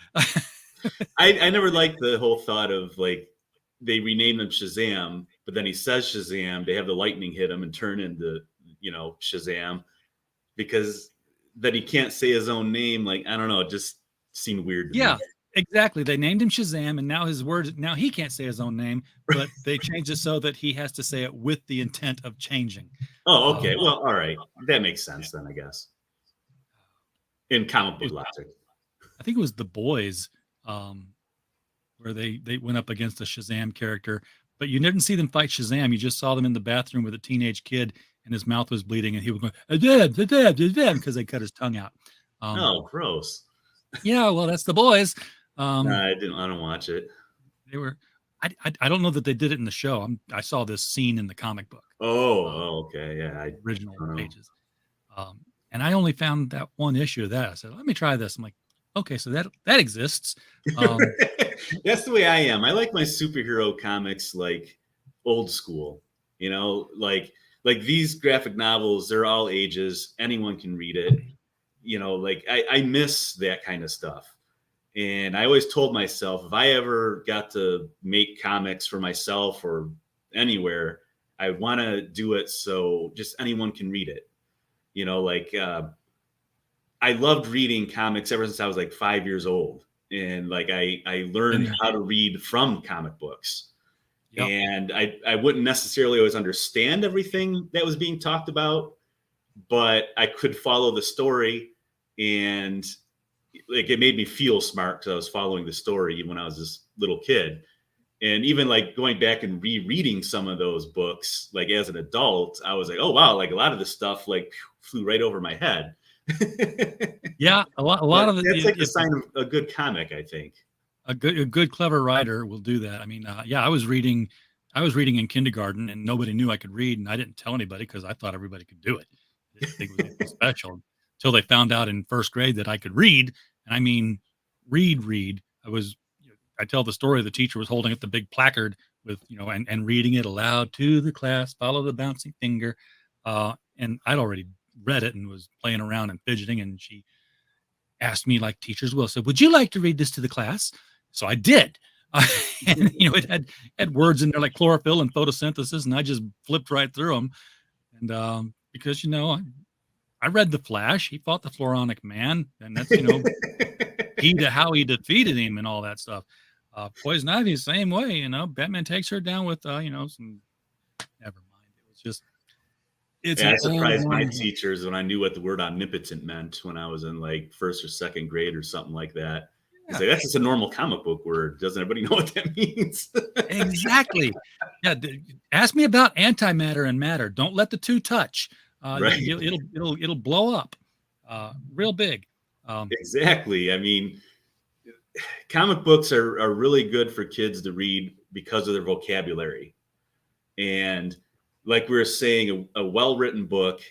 I never liked the whole thought of like they renamed him Shazam, but then he says Shazam. They have the lightning hit him and turn into Shazam, because then he can't say his own name. Like, I don't know, it just seemed weird to Yeah, me. exactly. They named him Shazam, and now he can't say his own name, but they changed it so that he has to say it with the intent of changing. Oh, okay. Well, all right. That makes sense then, I guess. In comic book logic. I think it was The Boys, where they went up against a Shazam character, but you didn't see them fight Shazam. You just saw them in the bathroom with a teenage kid, and his mouth was bleeding, and he was going, because they cut his tongue out. Oh, gross. Yeah, well, that's The Boys. I don't watch it. They were. I don't know that they did it in the show. I saw this scene in the comic book. Okay, yeah. Original pages. And I only found that one issue of that. I said, let me try this. I'm like, okay, so that exists. That's the way I am. I like my superhero comics like old school. Like these graphic novels, they're all ages. Anyone can read it. Like I miss that kind of stuff. And I always told myself, if I ever got to make comics for myself or anywhere, I want to do it so just anyone can read it. I loved reading comics ever since I was like 5 years old. And like I learned how to read from comic books. Yep. And I wouldn't necessarily always understand everything that was being talked about, but I could follow the story, and like it made me feel smart because I was following the story even when I was this little kid. And even like going back and rereading some of those books, like as an adult, I was like, oh wow, like a lot of this stuff like flew right over my head. Yeah, a lot of it. That's like a sign of a good comic, I think. A good clever writer will do that. I mean, I was reading in kindergarten, and nobody knew I could read, and I didn't tell anybody because I thought everybody could do it. I didn't think it was special until they found out in first grade that I could read. And I mean, read. I tell the story. The teacher was holding up the big placard with, and reading it aloud to the class. Follow the bouncing finger, and I'd already read it and was playing around and fidgeting. And she asked me, like teachers will, said, "Would you like to read this to the class?" So I did. And it had words in there like chlorophyll and photosynthesis, and I just flipped right through them. And because I read The Flash. He fought the Floronic Man, and that's how he defeated him and all that stuff. Poison Ivy, same way. Batman takes her down with some. Never mind. It was just. I surprised my teachers when I knew what the word omnipotent meant when I was in like first or second grade or something like that. Yeah. Like, that's just a normal comic book word. Doesn't everybody know what that means? Exactly. Yeah. Ask me about antimatter and matter. Don't let the two touch. Right. It'll blow up real big. Exactly. I mean, comic books are really good for kids to read because of their vocabulary. And like we were saying, a well-written book,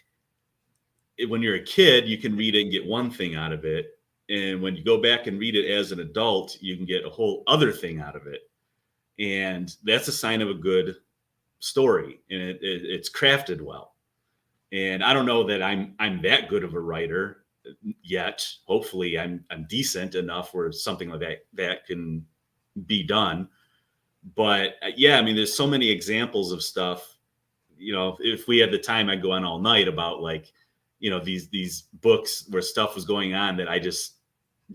when you're a kid, you can read it and get one thing out of it. And when you go back and read it as an adult, you can get a whole other thing out of it. And that's a sign of a good story. And it's crafted well. And I don't know that I'm that good of a writer yet. Hopefully I'm decent enough where something like that can be done. But yeah, I mean, there's so many examples of stuff. If we had the time, I'd go on all night about like, these books where stuff was going on that I just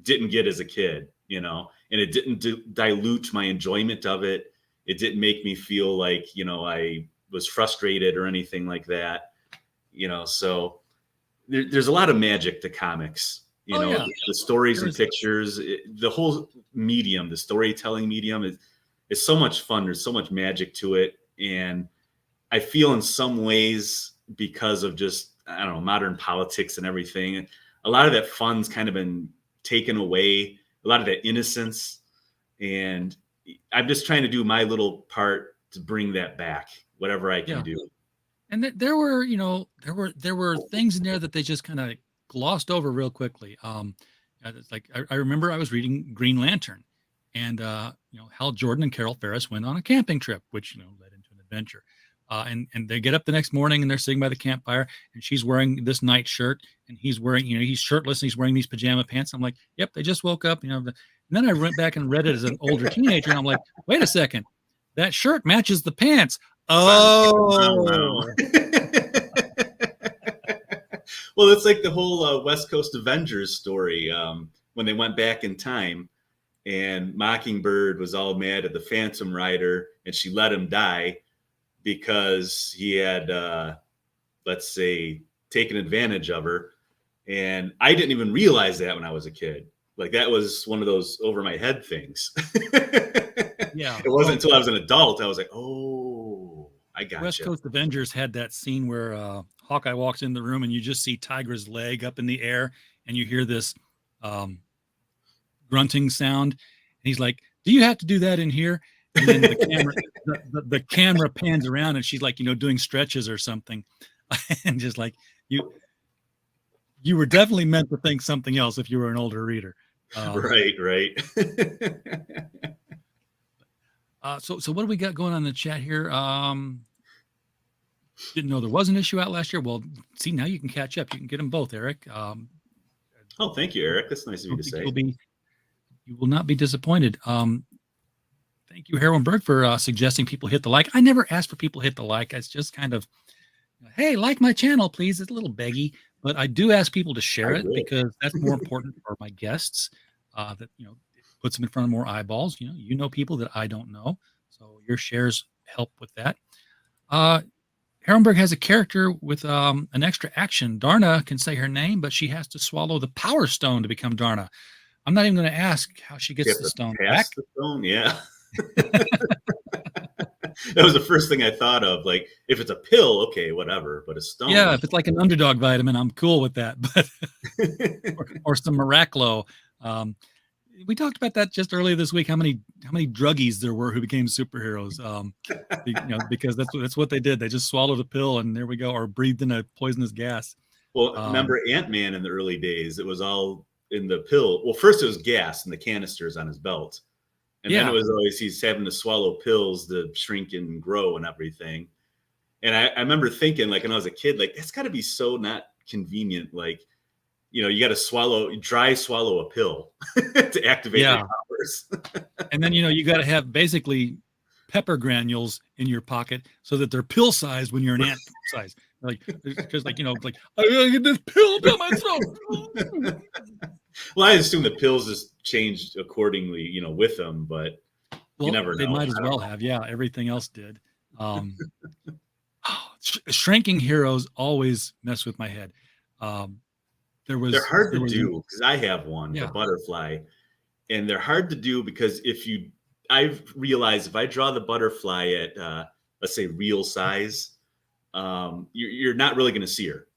didn't get as a kid, and it didn't dilute my enjoyment of it. It didn't make me feel like, I was frustrated or anything like that. So there's a lot of magic to comics, the stories and pictures, the whole medium, the storytelling medium is so much fun. There's so much magic to it. And I feel in some ways, because of just, I don't know, modern politics and everything, a lot of that fun's kind of been taken away, a lot of that innocence. And I'm just trying to do my little part to bring that back, whatever I can do. And there were things in there that they just kind of glossed over real quickly. It's like I remember I was reading Green Lantern, and Hal Jordan and Carol Ferris went on a camping trip, which led into an adventure. And they get up the next morning and they're sitting by the campfire, and she's wearing this night shirt, and he's wearing, he's shirtless and he's wearing these pajama pants. I'm like, yep, they just woke up, And then I went back and read it as an older teenager, and I'm like, wait a second, that shirt matches the pants. Oh, well, it's like the whole West Coast Avengers story when they went back in time, and Mockingbird was all mad at the Phantom Rider, and she let him die because he had, let's say, taken advantage of her. And I didn't even realize that when I was a kid. Like, that was one of those over my head things. Yeah. It wasn't until I was an adult I was like, oh, I got West Coast Avengers had that scene where Hawkeye walks in the room and you just see Tigra's leg up in the air, and you hear this grunting sound. And he's like, do you have to do that in here? And then the camera pans around, and she's like, doing stretches or something. And just like, you were definitely meant to think something else if you were an older reader. Right. So what do we got going on in the chat here? Didn't know there was an issue out last year. Well, see, now you can catch up. You can get them both, Eric. Oh, thank you, Eric. That's nice of you to say. You will not be disappointed. Thank you, Heroin Berg, for suggesting people hit the like. I never asked for people to hit the like. It's just kind of, hey, like my channel, please. It's a little beggy, but I do ask people to share it because that's more important for my guests. That it puts them in front of more eyeballs. You know people that I don't know, so your shares help with that. Herrenberg has a character with an extra action. Darna can say her name, but she has to swallow the power stone to become Darna. I'm not even going to ask how she gets the stone back. The stone, yeah. That was the first thing I thought of. Like, if it's a pill, okay, whatever. But a stone. Yeah, if it's like an underdog vitamin, I'm cool with that. But or some Miraclo. We talked about that just earlier this week. How many druggies there were who became superheroes? Because that's what they did. They just swallowed a pill and there we go, or breathed in a poisonous gas. Well, remember Ant-Man in the early days? It was all in the pill. Well, first it was gas in the canisters on his belt, and then it was always he's having to swallow pills to shrink and grow and everything. And I remember thinking, like, when I was a kid, like, that's got to be so not convenient. Like, you got to dry swallow a pill to activate your powers. And then, you got to have basically pepper granules in your pocket so that they're pill sized when you're an ant size. Like, because I gotta get this pill down my throat. Well, I assume the pills just changed accordingly, with them, but you never know. They might as well have. Yeah, everything else did. Shrinking heroes always mess with my head. They're hard to do because I have one, the butterfly, and they're hard to do because I've realized if I draw the butterfly at let's say real size, you're not really going to see her.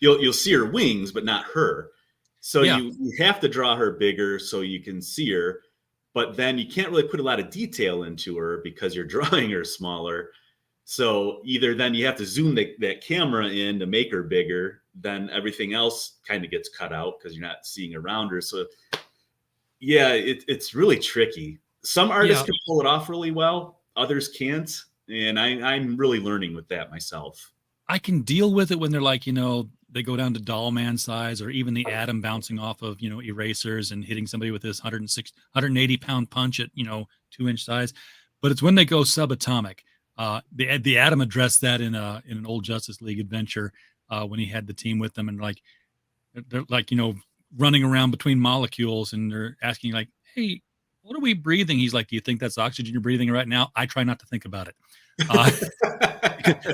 You'll see her wings, but not her. So you have to draw her bigger so you can see her, but then you can't really put a lot of detail into her because you're drawing her smaller. So either then you have to zoom that camera in to make her bigger, then everything else kind of gets cut out because you're not seeing around her. So yeah, it's really tricky. Some artists can pull it off really well, others can't. And I'm really learning with that myself. I can deal with it when they're like, they go down to doll man size, or even the atom bouncing off of, erasers and hitting somebody with this 180 pound punch at, 2-inch size. But it's when they go subatomic. The Atom addressed that in an old Justice League adventure when he had the team with them, and they're like running around between molecules, and they're asking like, "Hey, what are we breathing?" He's like, "Do you think that's oxygen you're breathing right now?" I try not to think about it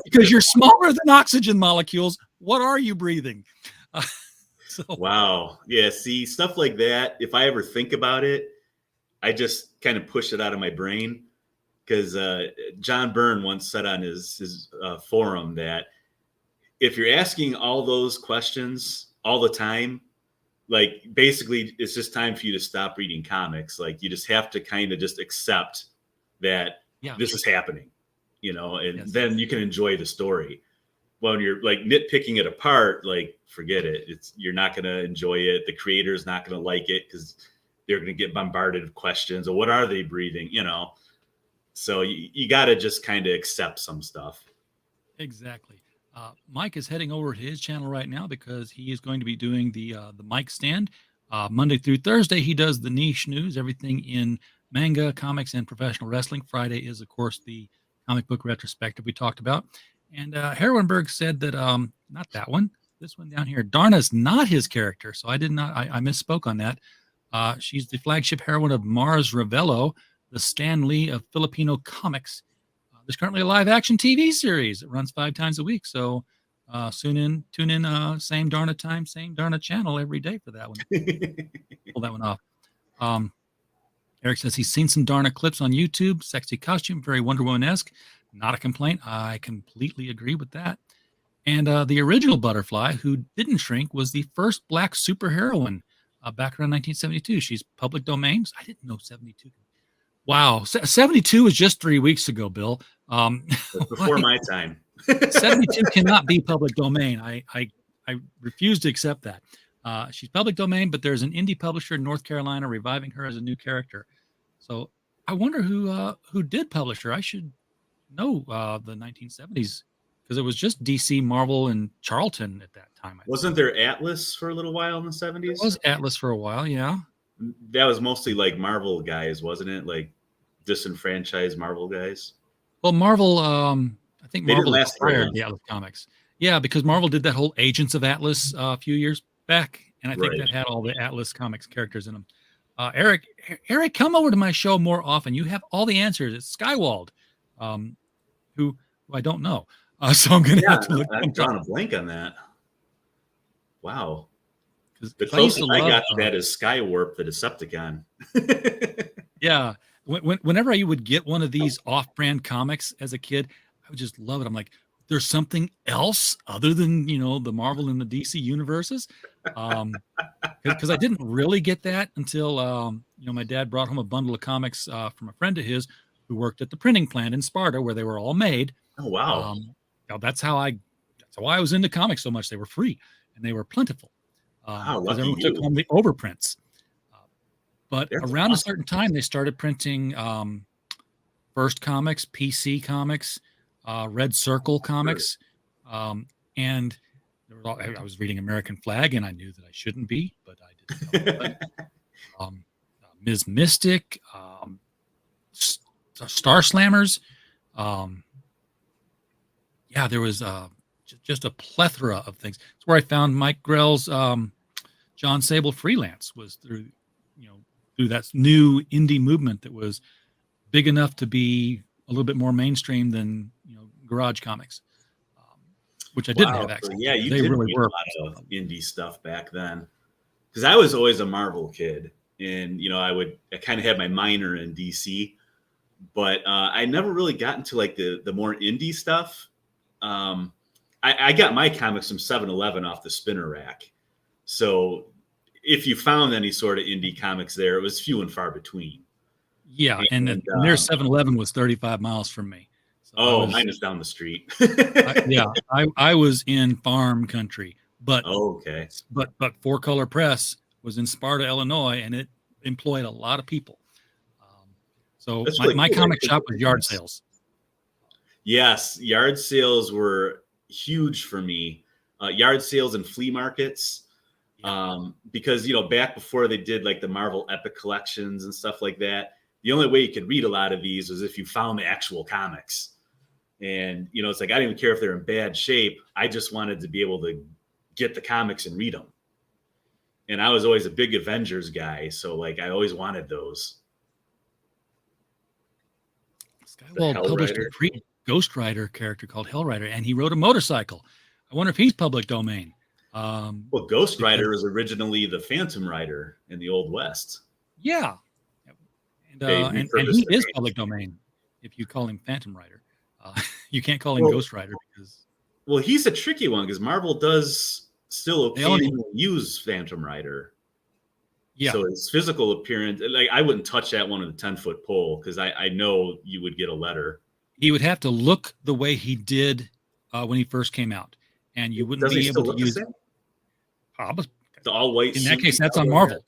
because you're smaller than oxygen molecules. What are you breathing? Wow, yeah. See, stuff like that. If I ever think about it, I just kind of push it out of my brain. Because John Byrne once said on his forum that if you're asking all those questions all the time, like basically it's just time for you to stop reading comics. Like you just have to kind of just accept that this is happening, and then you can enjoy the story. When you're like nitpicking it apart, like forget it. You're not going to enjoy it. The creator's not going to like it because they're going to get bombarded with questions. Or what are they breathing? So you got to just kind of accept some stuff. Exactly. Mike is heading over to his channel right now because he is going to be doing the mic stand. Monday through Thursday, he does the niche news, everything in manga, comics, and professional wrestling. Friday is, of course, the comic book retrospective we talked about. And Herwenberg said that, not that one, this one down here, Darna's not his character. So I misspoke on that. She's the flagship heroine of Mars Ravello, the Stan Lee of Filipino comics. There's currently a live action TV series that runs 5 times a week. So tune in, same Darna time, same Darna channel every day for that one. Pull that one off. Eric says he's seen some Darna clips on YouTube. Sexy costume, very Wonder Woman-esque. Not a complaint. I completely agree with that. And the original Butterfly, who didn't shrink, was the first black superheroine back around 1972. She's public domain. I didn't know 72. Wow. 72 was just 3 weeks ago, Bill. Before my time. 72 cannot be public domain. I refuse to accept that. She's public domain, but there's an indie publisher in North Carolina reviving her as a new character. So I wonder who did publish her. I should know the 1970s because it was just DC, Marvel, and Charlton at that time. Wasn't there Atlas for a little while in the 70s? It was Atlas for a while, yeah. That was mostly like Marvel guys, wasn't it? Like disenfranchised Marvel guys. Well, Marvel, I think Marvel acquired the Atlas comics. Yeah, because Marvel did that whole Agents of Atlas a few years back, and I think that had all the Atlas comics characters in them. Eric, come over to my show more often. You have all the answers. It's Skywald, who I don't know. So I'm going to have to look. I'm drawing a blank on that. Wow. The closest I got to that is Skywarp, the Decepticon. Yeah. Whenever I would get one of these off-brand comics as a kid, I would just love it. I'm like, there's something else other than, the Marvel and the DC universes. Because I didn't really get that until, my dad brought home a bundle of comics from a friend of his who worked at the printing plant in Sparta where they were all made. Oh, wow. That's why I was into comics so much. They were free and they were plentiful. Because everyone took home the overprints. But around a certain time, they started printing First Comics, PC Comics, Red Circle Comics. And I was reading American Flag, and I knew that I shouldn't be, but I didn't know. Ms. Mystic, Star Slammers. There was just a plethora of things. It's where I found Mike Grell's John Sable Freelance was through that new indie movement that was big enough to be a little bit more mainstream than garage comics, which I didn't have access to. Yeah, you did really were a lot of indie stuff back then, because I was always a Marvel kid, and I kind of had my minor in DC, but I never really got into like the more indie stuff. I got my comics from 7-Eleven off the spinner rack. So if you found any sort of indie comics there, it was few and far between. Yeah. And their 7-Eleven was 35 miles from me. So mine is down the street. I was in farm country, but okay. But Four Color Press was in Sparta, Illinois, and it employed a lot of people. So my comic shop was yard sales. Yes, yard sales were huge for me. Yard sales and flea markets, because back before they did like the Marvel Epic collections and stuff like that, the only way you could read a lot of these was if you found the actual comics. And it's like I didn't even care if they're in bad shape. I just wanted to be able to get the comics and read them. And I was always a big Avengers guy, so like I always wanted those. Skywald published a Ghost Rider character called Hellrider, and he rode a motorcycle. I wonder if he's public domain. Well, Ghost Rider was originally the Phantom Rider in the Old West. Yeah. And he is public domain if you call him Phantom Rider. You can't call him Ghost Rider because... Well, he's a tricky one because Marvel does still occasionally use Phantom Rider. Yeah. So his physical appearance, like I wouldn't touch that one with a 10-foot pole because I know you would get a letter. He would have to look the way he did when he first came out, and you wouldn't be able to use it. The all white. In that case, that's on Marvel.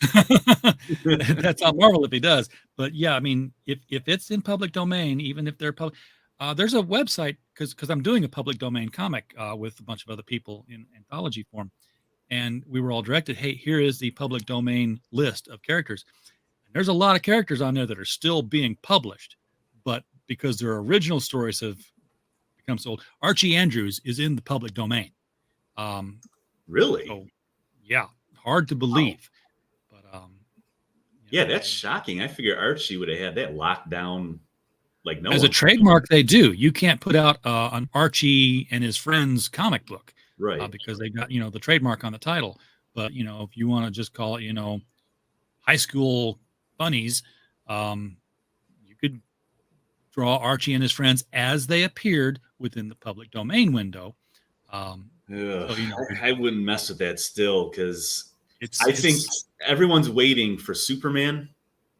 That's on Marvel if he does. But yeah, I mean, if it's in public domain, even if they're public, there's a website because I'm doing a public domain comic with a bunch of other people in anthology form, and we were all directed, hey, here is the public domain list of characters. And there's a lot of characters on there that are still being published, but because their original stories have become sold, Archie Andrews is in the public domain. Really? So, yeah, hard to believe. But yeah, that's shocking. I figure Archie would have had that locked down like no as one. a trademark, they do. You can't put out an Archie and his friends comic book, right? Because they got the trademark on the title. But if you want to just call it high school funnies, you could draw Archie and his friends as they appeared within the public domain window. So, I wouldn't mess with that still because I think everyone's waiting for Superman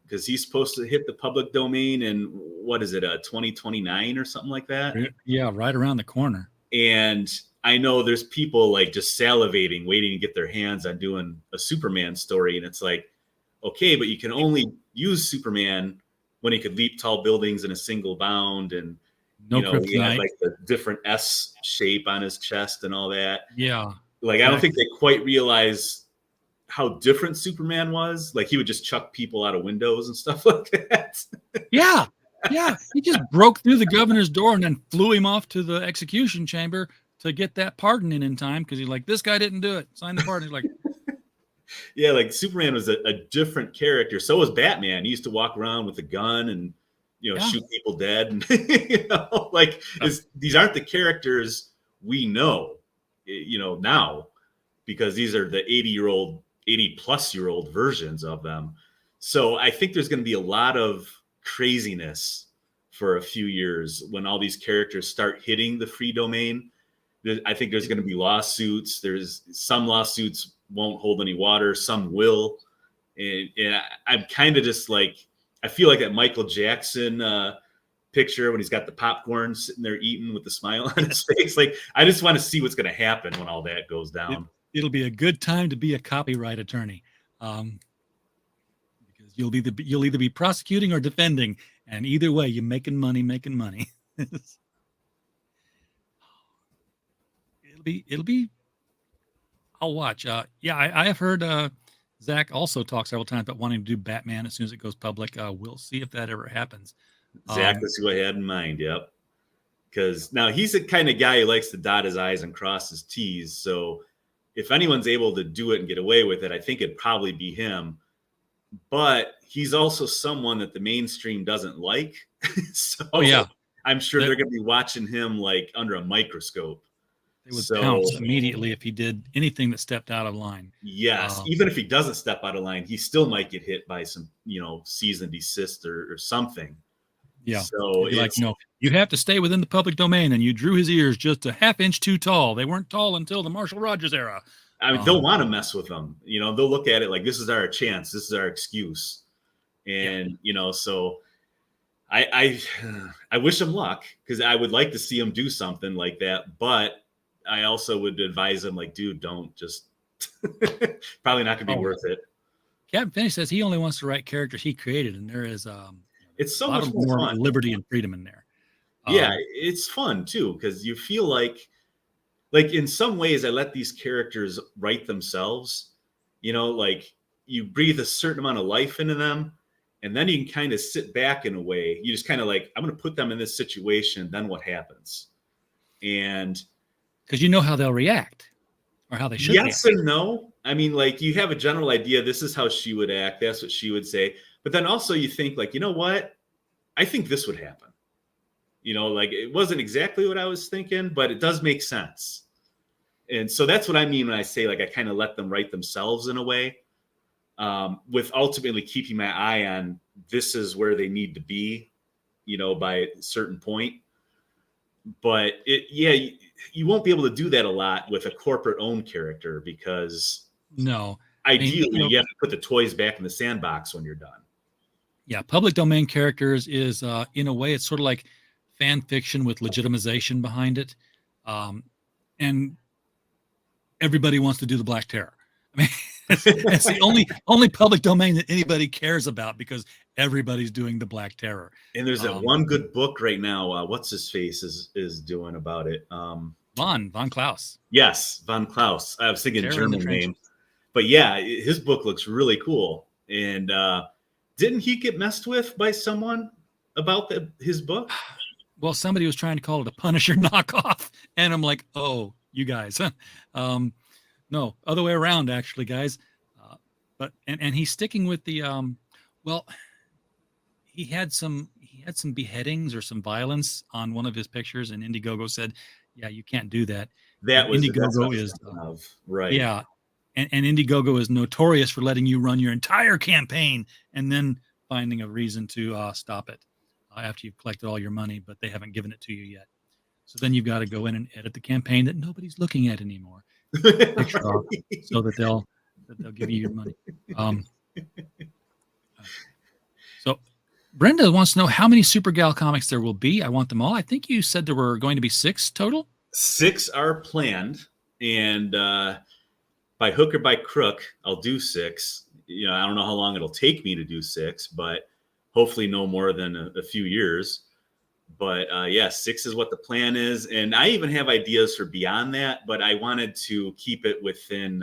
because he's supposed to hit the public domain in what is it, 2029 or something like that? Yeah, right around the corner. And I know there's people like just salivating, waiting to get their hands on doing a Superman story, and it's like, okay, but you can only use Superman when he could leap tall buildings in a single bound, and he had like the different S shape on his chest and all that. Yeah. Like, I don't think they quite realize how different Superman was. Like, he would just chuck people out of windows and stuff like that. Yeah. Yeah. He just broke through the governor's door and then flew him off to the execution chamber to get that pardon in time. Cause he's like, this guy didn't do it. Sign the pardon. He's like, yeah. Like Superman was a different character. So was Batman. He used to walk around with a gun and, shoot people dead. And, these aren't the characters we know, now, because these are the 80-plus-year-old versions of them. So I think there's going to be a lot of craziness for a few years when all these characters start hitting the free domain. I think there's going to be lawsuits. There's some lawsuits won't hold any water. Some will. And I'm kind of just like, I feel like that Michael Jackson picture when he's got the popcorn sitting there eating with the smile on his face. Like, I just want to see what's going to happen when all that goes down. It'll be a good time to be a copyright attorney, because you'll either be prosecuting or defending, and either way, you're making money. It'll be. I'll watch. I have heard. Zach also talked several times about wanting to do Batman as soon as it goes public. We'll see if that ever happens. Zach, that's who I had in mind. Yep. Because now he's the kind of guy who likes to dot his I's and cross his T's. So if anyone's able to do it and get away with it, I think it'd probably be him. But he's also someone that the mainstream doesn't like. So I'm sure they're going to be watching him like under a microscope. They would pounce immediately if he did anything that stepped out of line. Yes. Even if he doesn't step out of line, he still might get hit by some, cease and desist or something. Yeah. So it's like, you have to stay within the public domain, and you drew his ears just a half inch too tall. They weren't tall until the Marshall Rogers era. I mean, they'll want to mess with them. They'll look at it like, this is our chance. This is our excuse. And, so I wish him luck because I would like to see him do something like that. But I also would advise him, like, dude, don't just probably not going to be worth it. Captain Finney says he only wants to write characters he created, and there is it's so a lot much more fun. Liberty and freedom in there. It's fun too because you feel like in some ways I let these characters write themselves. Like you breathe a certain amount of life into them, and then you can kind of sit back in a way. You just kind of like, I'm going to put them in this situation. Then what happens? And because you know how they'll react or how they should yes react. And no. I mean, like you have a general idea. This is how she would act. That's what she would say. But then also you think like, you know what? I think this would happen. Like it wasn't exactly what I was thinking, but it does make sense. And so that's what I mean when I say like I kind of let them write themselves in a way, with ultimately keeping my eye on this is where they need to be, by a certain point. But you won't be able to do that a lot with a corporate owned character because ideally you have to put the toys back in the sandbox when you're done. Yeah. Public domain characters is in a way, it's sort of like fan fiction with legitimization behind it. And everybody wants to do the Black Terror. I mean, It's the only public domain that anybody cares about because everybody's doing the Black Terror. And there's that one good book right now. What's his face is doing about it. Von Klaus. Yes, Von Klaus. I was thinking Terror in the German name, Trenches. but yeah, his book looks really cool. And didn't he get messed with by someone about his book? Well, somebody was trying to call it a Punisher knockoff, and I'm like, oh, you guys. No, other way around, actually, guys. But he's sticking with the well, he had some beheadings or some violence on one of his pictures, and Indiegogo said, yeah, you can't do that. That was Indiegogo is right. Yeah. And Indiegogo is notorious for letting you run your entire campaign and then finding a reason to stop it after you've collected all your money, but they haven't given it to you yet. So then you've got to go in and edit the campaign that nobody's looking at anymore. Picture off so that they'll give you your money. So Brenda wants to know how many Super Gal comics there will be. I want them all. I think you said there were going to be 6 total. 6 are planned, and by hook or by crook, I'll do 6. You know, I don't know how long it'll take me to do 6, but hopefully no more than a few years. But yeah, 6 is what the plan is. And I even have ideas for beyond that, but I wanted to keep it within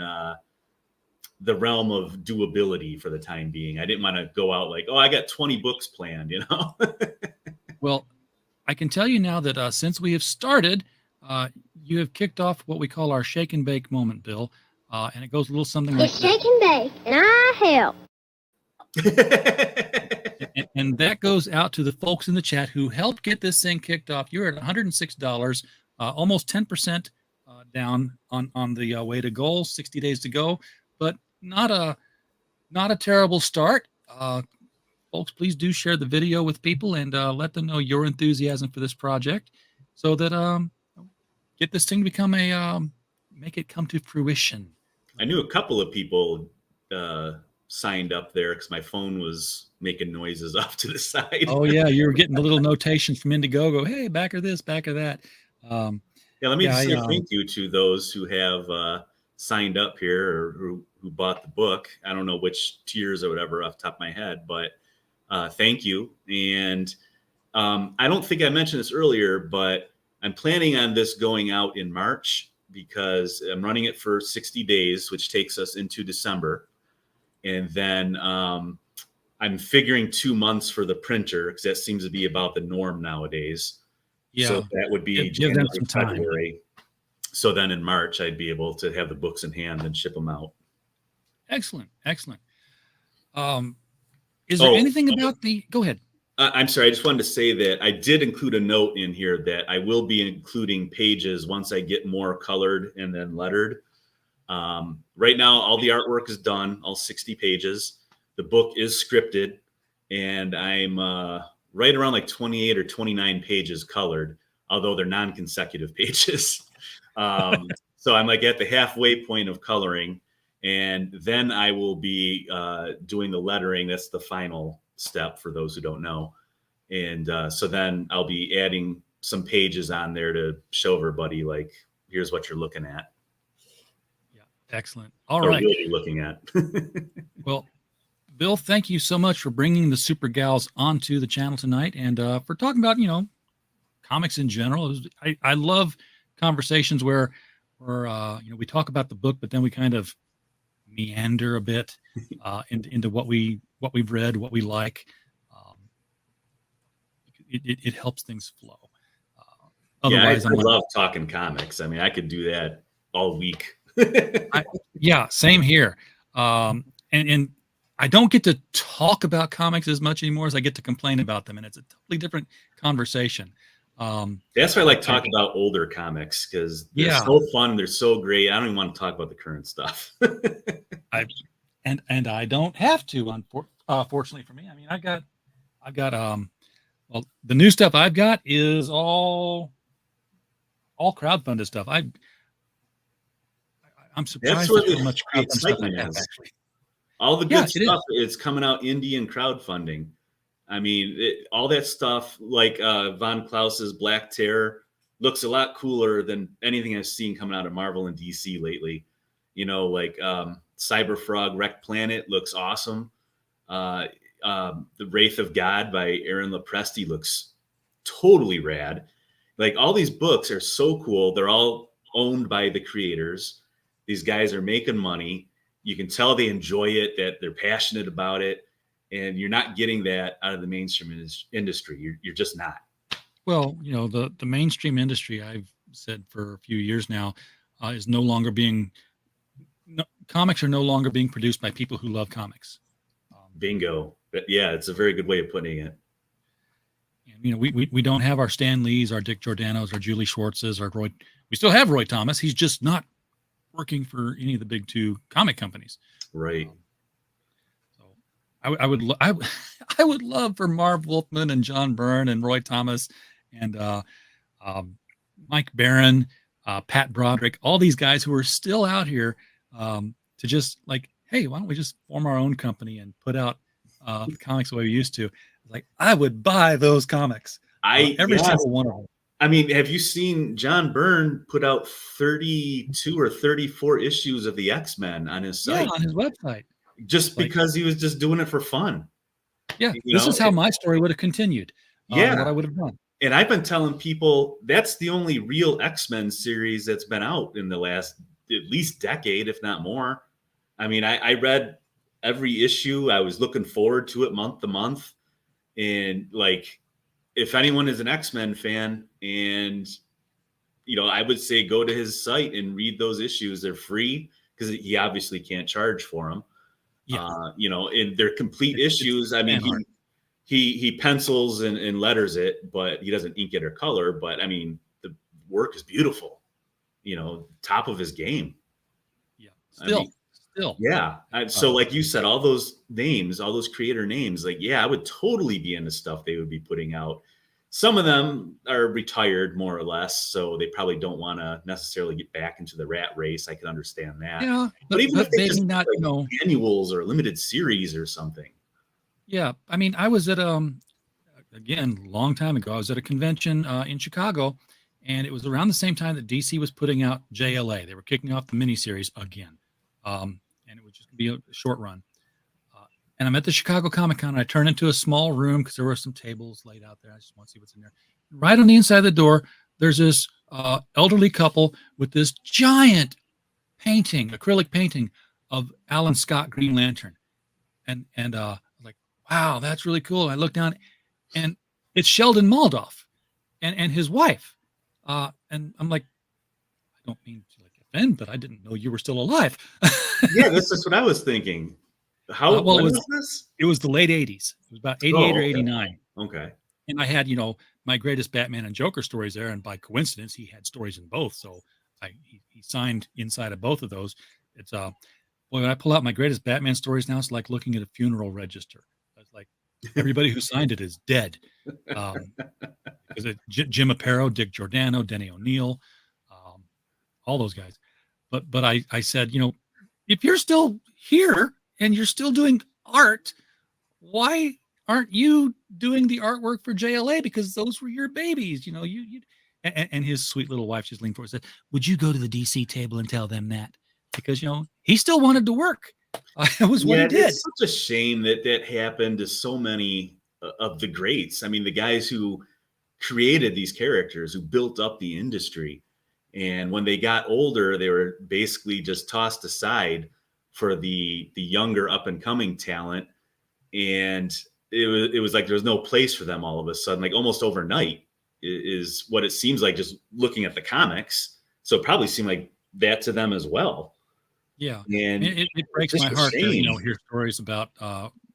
the realm of doability for the time being. I didn't want to go out like, oh, I got 20 books planned, you know? Well, I can tell you now that since we have started, you have kicked off what we call our shake and bake moment, Bill. And it goes a little something like It's shake and bake, and I help. And that goes out to the folks in the chat who helped get this thing kicked off. You're at $106, almost 10% down on the way to goal, 60 days to go, but not a terrible start. Folks, please do share the video with people and let them know your enthusiasm for this project so that get this thing to become make it come to fruition. I knew a couple of people signed up there because my phone was making noises off to the side. Oh yeah, you were getting the little notations from Indiegogo. Hey, back of this, back of that. Yeah, let me just say thank you to those who have signed up here or who bought the book. I don't know which tiers or whatever off the top of my head, but thank you. And I don't think I mentioned this earlier, but I'm planning on this going out in March because I'm running it for 60 days, which takes us into December. And then I'm figuring 2 months for the printer because that seems to be about the norm nowadays. Yeah. So that would be give them some time. February. So then in March, I'd be able to have the books in hand and ship them out. Excellent. Excellent. Is there anything about the, go ahead. I'm sorry. I just wanted to say that I did include a note in here that I will be including pages once I get more colored and then lettered. Right now, all the artwork is done, all 60 pages. The book is scripted, and I'm right around like 28 or 29 pages colored, although they're non-consecutive pages. So I'm like at the halfway point of coloring, and then I will be doing the lettering. That's the final step for those who don't know. And so then I'll be adding some pages on there to show everybody, like, here's what you're looking at. Excellent. All right. Really looking at. Well, Bill, thank you so much for bringing the Super Gals onto the channel tonight and for talking about, comics in general. I love conversations where we talk about the book, but then we kind of meander a bit into what we've read, what we like. It helps things flow. Otherwise, I love talking comics. I mean, I could do that all week. Yeah, same here. And I don't get to talk about comics as much anymore as I get to complain about them, and it's a totally different conversation. That's why I like talking about older comics because they're so fun, they're so great. I don't even want to talk about the current stuff. And I don't have to, fortunately for me. I mean, I've got well, the new stuff I've got is all crowdfunded stuff. I'm surprised that's where how much crowdfunded stuff I have, actually. All the good stuff is coming out indie and crowdfunding. I mean, all that stuff like Von Klaus's Black Terror looks a lot cooler than anything I've seen coming out of Marvel and DC lately. Cyberfrog Wrecked Planet looks awesome. The Wraith of God by Aaron Lopresti looks totally rad. Like, all these books are so cool. They're all owned by the creators. These guys are making money. You can tell they enjoy it, that they're passionate about it. And you're not getting that out of the mainstream industry. You're just not. Well, the mainstream industry, I've said for a few years now, is no longer being, comics are no longer being produced by people who love comics. Bingo. Yeah, it's a very good way of putting it. And, we don't have our Stan Lees, our Dick Giordanos, our Julie Schwartzes, our Roy. We still have Roy Thomas. He's just not working for any of the big two comic companies. Right. So I would love for Marv Wolfman and John Byrne and Roy Thomas and Mike Barron, Pat Broderick, all these guys who are still out here to just like, hey, why don't we just form our own company and put out comics the way we used to? Like, I would buy those comics. Every single one of them. I mean, have you seen John Byrne put out 32 or 34 issues of the X-Men on his site? Yeah, on his website. Just because he was just doing it for fun. Yeah, this is how my story would have continued. Yeah. What I would have done. And I've been telling people that's the only real X-Men series that's been out in the last at least decade, if not more. I mean, I read every issue. I was looking forward to it month to month. And like, if anyone is an X-Men fan, and I would say go to his site and read those issues. They're free because he obviously can't charge for them. Yeah. And they're complete issues. I mean, he pencils and letters it, but he doesn't ink it or color. But I mean, the work is beautiful. Top of his game. Yeah. Still. Yeah. So like you said, all those names, all those creator names, like, yeah, I would totally be into stuff they would be putting out. Some of them are retired more or less, so they probably don't want to necessarily get back into the rat race. I can understand that. Yeah. But even if they just not, like annuals or limited series or something. Yeah. I mean, I was at, again, a long time ago, I was at a convention in Chicago, and it was around the same time that DC was putting out G.A.L.S. They were kicking off the miniseries again. And it would just be a short run. And I'm at the Chicago Comic-Con, and I turn into a small room because there were some tables laid out there. I just want to see what's in there. Right on the inside of the door, there's this elderly couple with this giant painting, acrylic painting of Alan Scott Green Lantern. And I was like, wow, that's really cool. I look down, and it's Sheldon Moldoff and his wife. And I'm like, I don't mean to offend, but I didn't know you were still alive. Yeah, that's just what I was thinking. How when was this? It was the late 80s. It was about 88 or 89. Okay. And I had, my greatest Batman and Joker stories there, and by coincidence, he had stories in both. So he signed inside of both of those. It's when I pull out my greatest Batman stories now, it's like looking at a funeral register. It's like everybody who signed it is dead. Is it Jim Aparo, Dick Giordano, Denny O'Neil, all those guys. But I said, if you're still here and you're still doing art, why aren't you doing the artwork for G.A.L.S? Because those were your babies, and his sweet little wife just leaned forward and said, would you go to the DC table and tell them that? Because, he still wanted to work. That was what he did. It's such a shame that happened to so many of the greats. I mean, the guys who created these characters, who built up the industry. And when they got older, they were basically just tossed aside for the younger up and coming talent. And it was like there was no place for them all of a sudden, like almost overnight is what it seems like just looking at the comics. So it probably seemed like that to them as well. Yeah. And it breaks my heart to hear stories about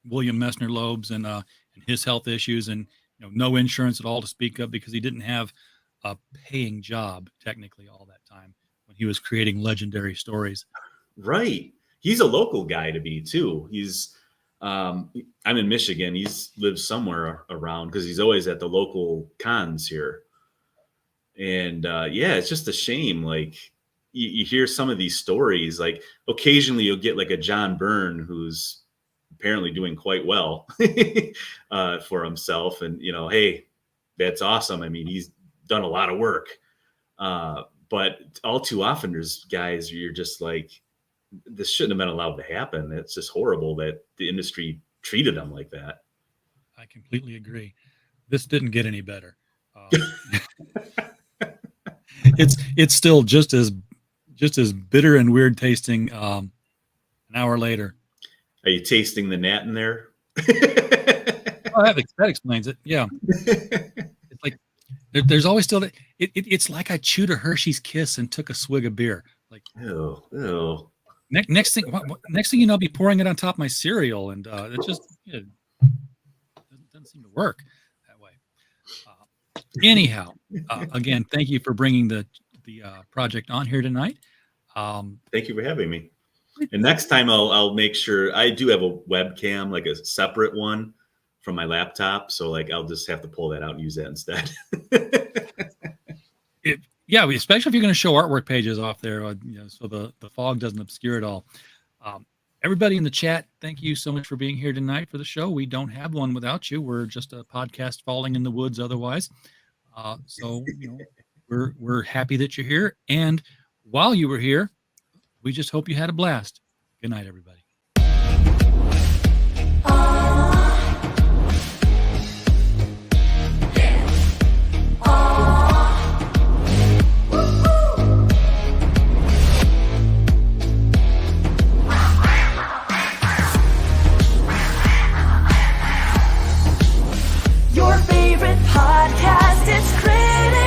William Messner Loebs and his health issues and no insurance at all to speak of because he didn't have a paying job technically all that time when he was creating legendary stories. Right. He's a local guy to me too. He's I'm in Michigan. He's lives somewhere around because he's always at the local cons here. And it's just a shame. Like you hear some of these stories, like occasionally you'll get like a John Byrne who's apparently doing quite well for himself. And, hey, that's awesome. I mean, he's done a lot of work. But all too often there's guys you're just like, this shouldn't have been allowed to happen. It's just horrible that the industry treated them like that. I completely agree. This didn't get any better. It's still just as bitter and weird tasting an hour later. Are you tasting the gnat in there? Oh, that explains it. Yeah. It's like there's always still that. It's like I chewed a Hershey's Kiss and took a swig of beer. Like, ew. Next thing you know, I'll be pouring it on top of my cereal, and it just doesn't seem to work that way. Anyhow, again, thank you for bringing the project on here tonight. Thank you for having me. And next time I'll make sure I do have a webcam, like a separate one from my laptop. So like I'll just have to pull that out and use that instead. Yeah, especially if you're going to show artwork pages off there, so the fog doesn't obscure it all. Everybody in the chat, thank you so much for being here tonight for the show. We don't have one without you. We're just a podcast falling in the woods otherwise. So we're happy that you're here. And while you were here, we just hope you had a blast. Good night, everybody.